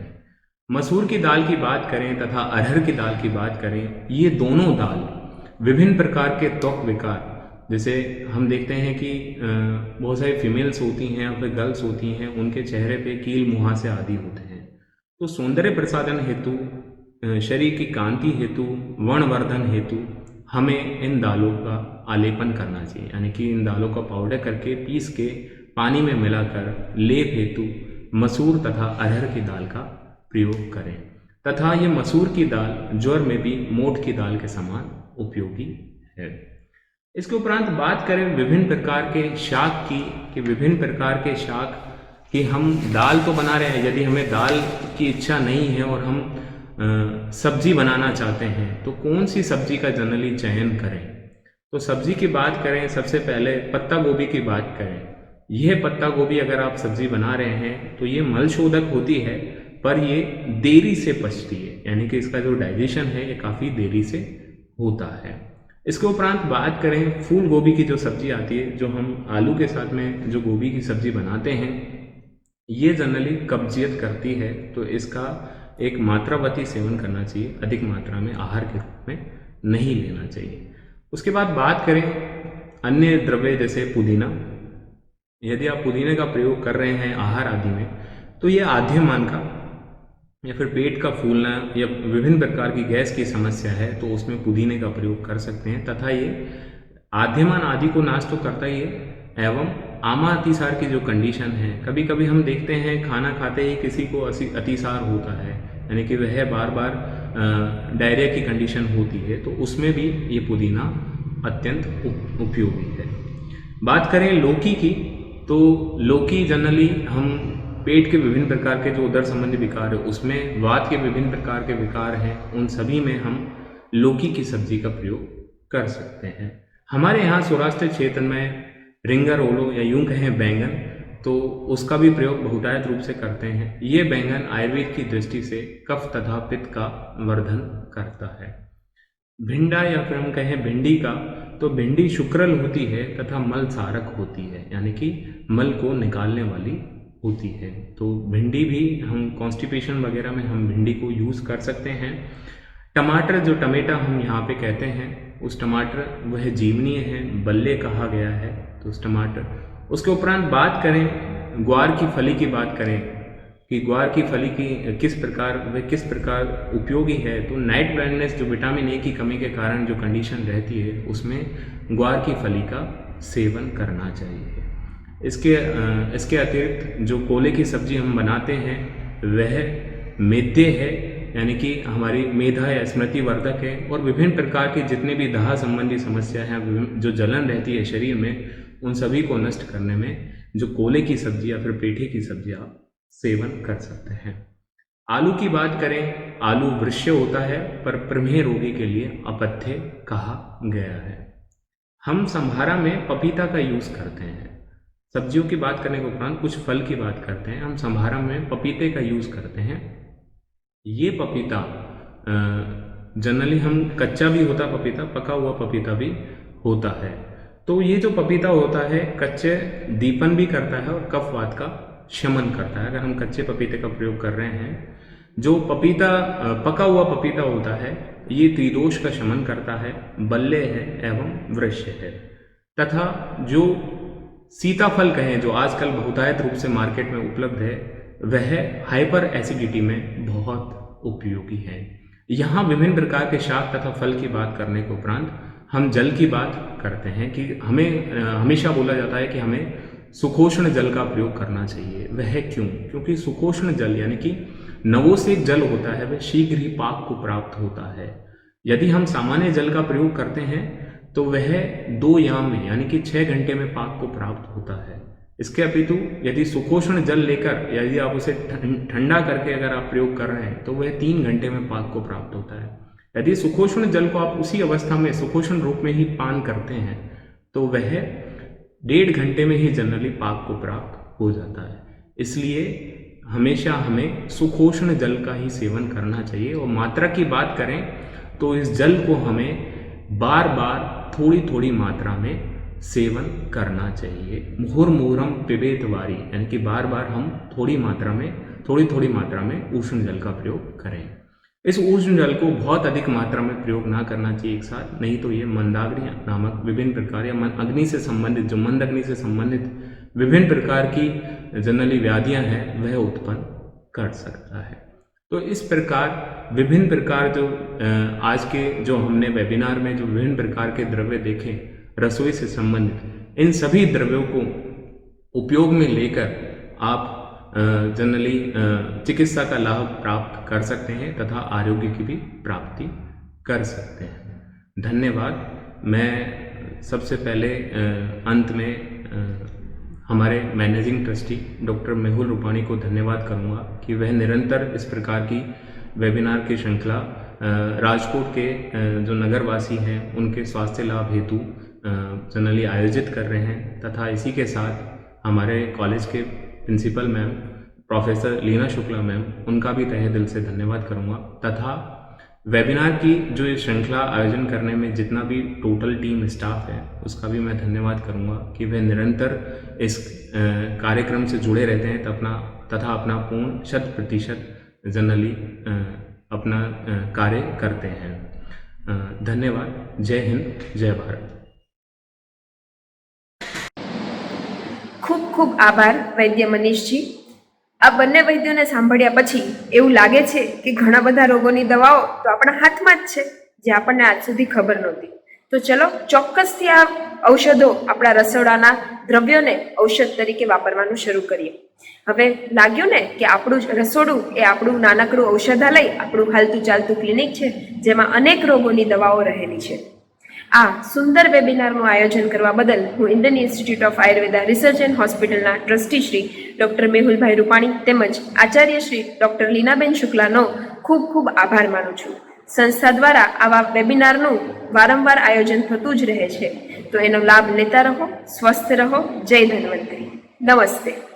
मसूर की दाल की बात करें तथा अरहर की दाल की बात करें, ये दोनों दाल विभिन्न प्रकार के त्वक विकार, जैसे हम देखते हैं कि बहुत सारी फीमेल्स होती हैं या फिर गर्ल्स होती हैं, उनके चेहरे पे कील मुहासे आदि होते हैं, तो सौंदर्य प्रसाधन हेतु, शरीर की कांति हेतु, वर्णवर्धन हेतु हमें इन दालों का आलेपन करना चाहिए, यानी कि इन दालों का पाउडर करके पीस के पानी में मिलाकर लेप हेतु मसूर तथा अरहर की दाल का प्रयोग करें। तथा ये मसूर की दाल ज्वर में भी मोठ की दाल के समान उपयोगी है। इसके उपरांत बात करें विभिन्न प्रकार के शाक की, कि विभिन्न प्रकार के शाक कि हम दाल तो बना रहे हैं, यदि हमें दाल की इच्छा नहीं है और हम सब्जी बनाना चाहते हैं तो कौन सी सब्जी का जनरली चयन करें। तो सब्जी की बात करें, सबसे पहले पत्ता गोभी की बात करें। यह पत्ता गोभी अगर आप सब्जी बना रहे हैं तो ये मलशोधक होती है, पर ये देरी से पचती है, यानी कि इसका जो डाइजेशन है ये काफ़ी देरी से होता है। इसके उपरांत बात करें फूल गोभी की जो सब्जी आती है, जो हम आलू के साथ में जो गोभी की सब्जी बनाते हैं, ये जनरली कब्जियत करती है, तो इसका एक मात्रावती सेवन करना चाहिए, अधिक मात्रा में आहार के रूप में नहीं लेना चाहिए। उसके बाद बात करें अन्य द्रव्य जैसे पुदीना, यदि आप पुदीने का प्रयोग कर रहे हैं आहार आदि में तो ये आद्यमान का या फिर पेट का फूलना या विभिन्न प्रकार की गैस की समस्या है तो उसमें पुदीने का प्रयोग कर सकते हैं, तथा ये आद्यमान आदि को नाश तो करता ही है, एवं आमा अतिसार की जो कंडीशन है, कभी कभी हम देखते हैं खाना खाते ही किसी को अतिसार होता है, यानी कि वह बार बार डायरिया की कंडीशन होती है, तो उसमें भी ये पुदीना अत्यंत उपयोगी है। बात करें लौकी की, तो लौकी जनरली हम पेट के विभिन्न प्रकार के जो उदर संबंधी विकार है उसमें वात के विभिन्न प्रकार के विकार हैं, उन सभी में हम लौकी की सब्जी का प्रयोग कर सकते हैं। हमारे यहाँ सौराष्ट्र क्षेत्र में रिंगर ओलो या यूं कहें बैंगन, तो उसका भी प्रयोग बहुतायत रूप से करते हैं। ये बैंगन आयुर्वेद की दृष्टि से कफ तथा पित्त का वर्धन करता है। भिंडा या फिर हम कहें भिंडी का, तो भिंडी शुक्रल होती है तथा मल सारक होती है, यानी कि मल को निकालने वाली होती है। तो भिंडी भी हम कॉन्स्टिपेशन वगैरह में हम भिंडी को यूज़ कर सकते हैं। टमाटर, जो टमेटा हम यहाँ पे कहते हैं, उस टमाटर वह जीवनीय है, बल्ले कहा गया है, तो उस टमाटर। उसके उपरांत बात करें ग्वार की फली की बात करें कि ग्वार की फली की किस प्रकार उपयोगी है, तो नाइट ब्लाइंडनेस, जो विटामिन ए की कमी के कारण जो कंडीशन रहती है, उसमें ग्वार की फली का सेवन करना चाहिए। इसके अतिरिक्त जो कोले की सब्जी हम बनाते हैं वह मेद्य है, यानी कि हमारी मेधा या स्मृति वर्धक है, और विभिन्न प्रकार के जितने भी दाह संबंधी समस्या हैं, जो जलन रहती है शरीर में, उन सभी को नष्ट करने में जो कोले की सब्जी या फिर पेठे की सब्जी आप सेवन कर सकते हैं। आलू की बात करें, आलू वृक्ष होता है पर प्रमेह रोगी के लिए अपथ्य कहा गया है। हम संभारा में पपीता का यूज़ करते हैं। सब्जियों की बात करने के उपरांत कुछ फल की बात करते हैं। हम संभारा में पपीते का यूज़ करते हैं। ये पपीता जनरली हम कच्चा भी होता पपीता, पका हुआ पपीता भी होता है। तो ये जो पपीता होता है कच्चे दीपन भी करता है और कफवात का शमन करता है। अगर हम कच्चे पपीते का प्रयोग कर रहे हैं, जो पपीता पका हुआ पपीता होता है, ये त्रिदोष का शमन करता है, बल्ले है एवं वृक्ष है। तथा जो सीताफल कहें, जो आजकल बहुतायत रूप से मार्केट में उपलब्ध है, वह हाइपर एसिडिटी में बहुत उपयोगी है। यहाँ विभिन्न प्रकार के शाक तथा फल की बात करने के उपरांत हम जल की बात करते हैं कि हमें हमेशा बोला जाता है कि हमें सुखोष्ण जल का प्रयोग करना चाहिए। वह क्यों? क्योंकि सुखोष्ण जल यानी कि नवोसेक जल होता है, वह शीघ्र ही पाक को प्राप्त होता है। यदि हम सामान्य जल का प्रयोग करते हैं तो वह 2 याम में यानी कि 6 घंटे में पाक को प्राप्त होता है। इसके अपितु यदि सुखोष्ण जल लेकर यदि आप उसे ठंडा करके अगर आप प्रयोग कर रहे हैं तो वह 3 घंटे में पाक को प्राप्त होता है। यदि सुखोष्ण जल को आप उसी अवस्था में सुखोष्ण रूप में ही पान करते हैं तो वह 1.5 घंटे में ही जनरली पाक को प्राप्त हो जाता है। इसलिए हमेशा हमें सुखोष्ण जल का ही सेवन करना चाहिए। और मात्रा की बात करें तो इस जल को हमें बार बार थोड़ी थोड़ी मात्रा में सेवन करना चाहिए। मुहुर्मुहुरम पिबेत वारी, यानी कि बार बार हम थोड़ी थोड़ी मात्रा में उष्ण जल का प्रयोग करें। इस उष्ण जल को बहुत अधिक मात्रा में प्रयोग ना करना चाहिए एक साथ, नहीं तो ये मंदाग्नि नामक विभिन्न प्रकार या अग्नि से संबंधित, जो मंद अग्नि से संबंधित विभिन्न प्रकार की जनरली व्याधियां हैं वह उत्पन्न कर सकता है। तो इस प्रकार विभिन्न प्रकार जो आज के जो हमने वेबिनार में जो विभिन्न प्रकार के द्रव्य देखे रसोई से संबंधित, इन सभी द्रव्यों को उपयोग में लेकर आप जनरली चिकित्सा का लाभ प्राप्त कर सकते हैं तथा आरोग्य की भी प्राप्ति कर सकते हैं। धन्यवाद। मैं सबसे पहले अंत में हमारे managing trustee doctor Mehul Rupani को धन्यवाद करूंगा कि वह निरंतर इस प्रकार की वेबिनार की श्रृंखला राजकोट के जो नगरवासी हैं उनके स्वास्थ्य लाभ हेतु जनरली आयोजित कर रहे हैं। तथा इसी के साथ हमारे कॉलेज के principal ma'am professor Leena Shukla ma'am, उनका भी तहे दिल से धन्यवाद करूंगा। तथा वेबिनार की जो ये श्रृंखला आयोजन करने में जितना भी टोटल टीम स्टाफ है उसका भी मैं धन्यवाद करूंगा कि वह निरंतर इस कार्यक्रम से जुड़े रहते हैं तथा अपना पूर्ण 100% जनरली अपना कार्य करते हैं। धन्यवाद। जय हिंद, जय भारत। ખૂબ ખૂબ આભાર વૈદ્ય મનીષજી। આ બંને વૈદ્યોને સાંભળ્યા પછી એવું લાગે છે કે ઘણા બધા રોગોની દવાઓ તો આપણા હાથમાં જ છે, જે આપણને આજ સુધી ખબર નહોતી। તો ચલો ચોક્કસથી આ ઔષધો આપણા રસોડાના દ્રવ્યોને ઔષધ તરીકે વાપરવાનું શરૂ કરીએ। હવે લાગ્યું ને કે આપણું રસોડું એ આપણું નાનકડું ઔષધાલય, આપણું હાલતું ચાલતું ક્લિનિક છે જેમાં અનેક રોગોની દવાઓ રહેલી છે। આ સુંદર વેબિનારનું આયોજન કરવા બદલ હું Indian institute of Ayurveda research and હોસ્પિટલના ટ્રસ્ટી શ્રી ડૉક્ટર મેહુલભાઈ રૂપાણી તેમજ આચાર્ય શ્રી ડૉક્ટર લીનાબેન શુક્લાનો ખૂબ ખૂબ આભાર માનું છું. સંસ્થા દ્વારા આવા વેબિનારનું વારંવાર આયોજન થતું જ રહે છે, તો એનો લાભ લેતા રહો. સ્વસ્થ રહો. જય ધન્વંતરી. નમસ્તે.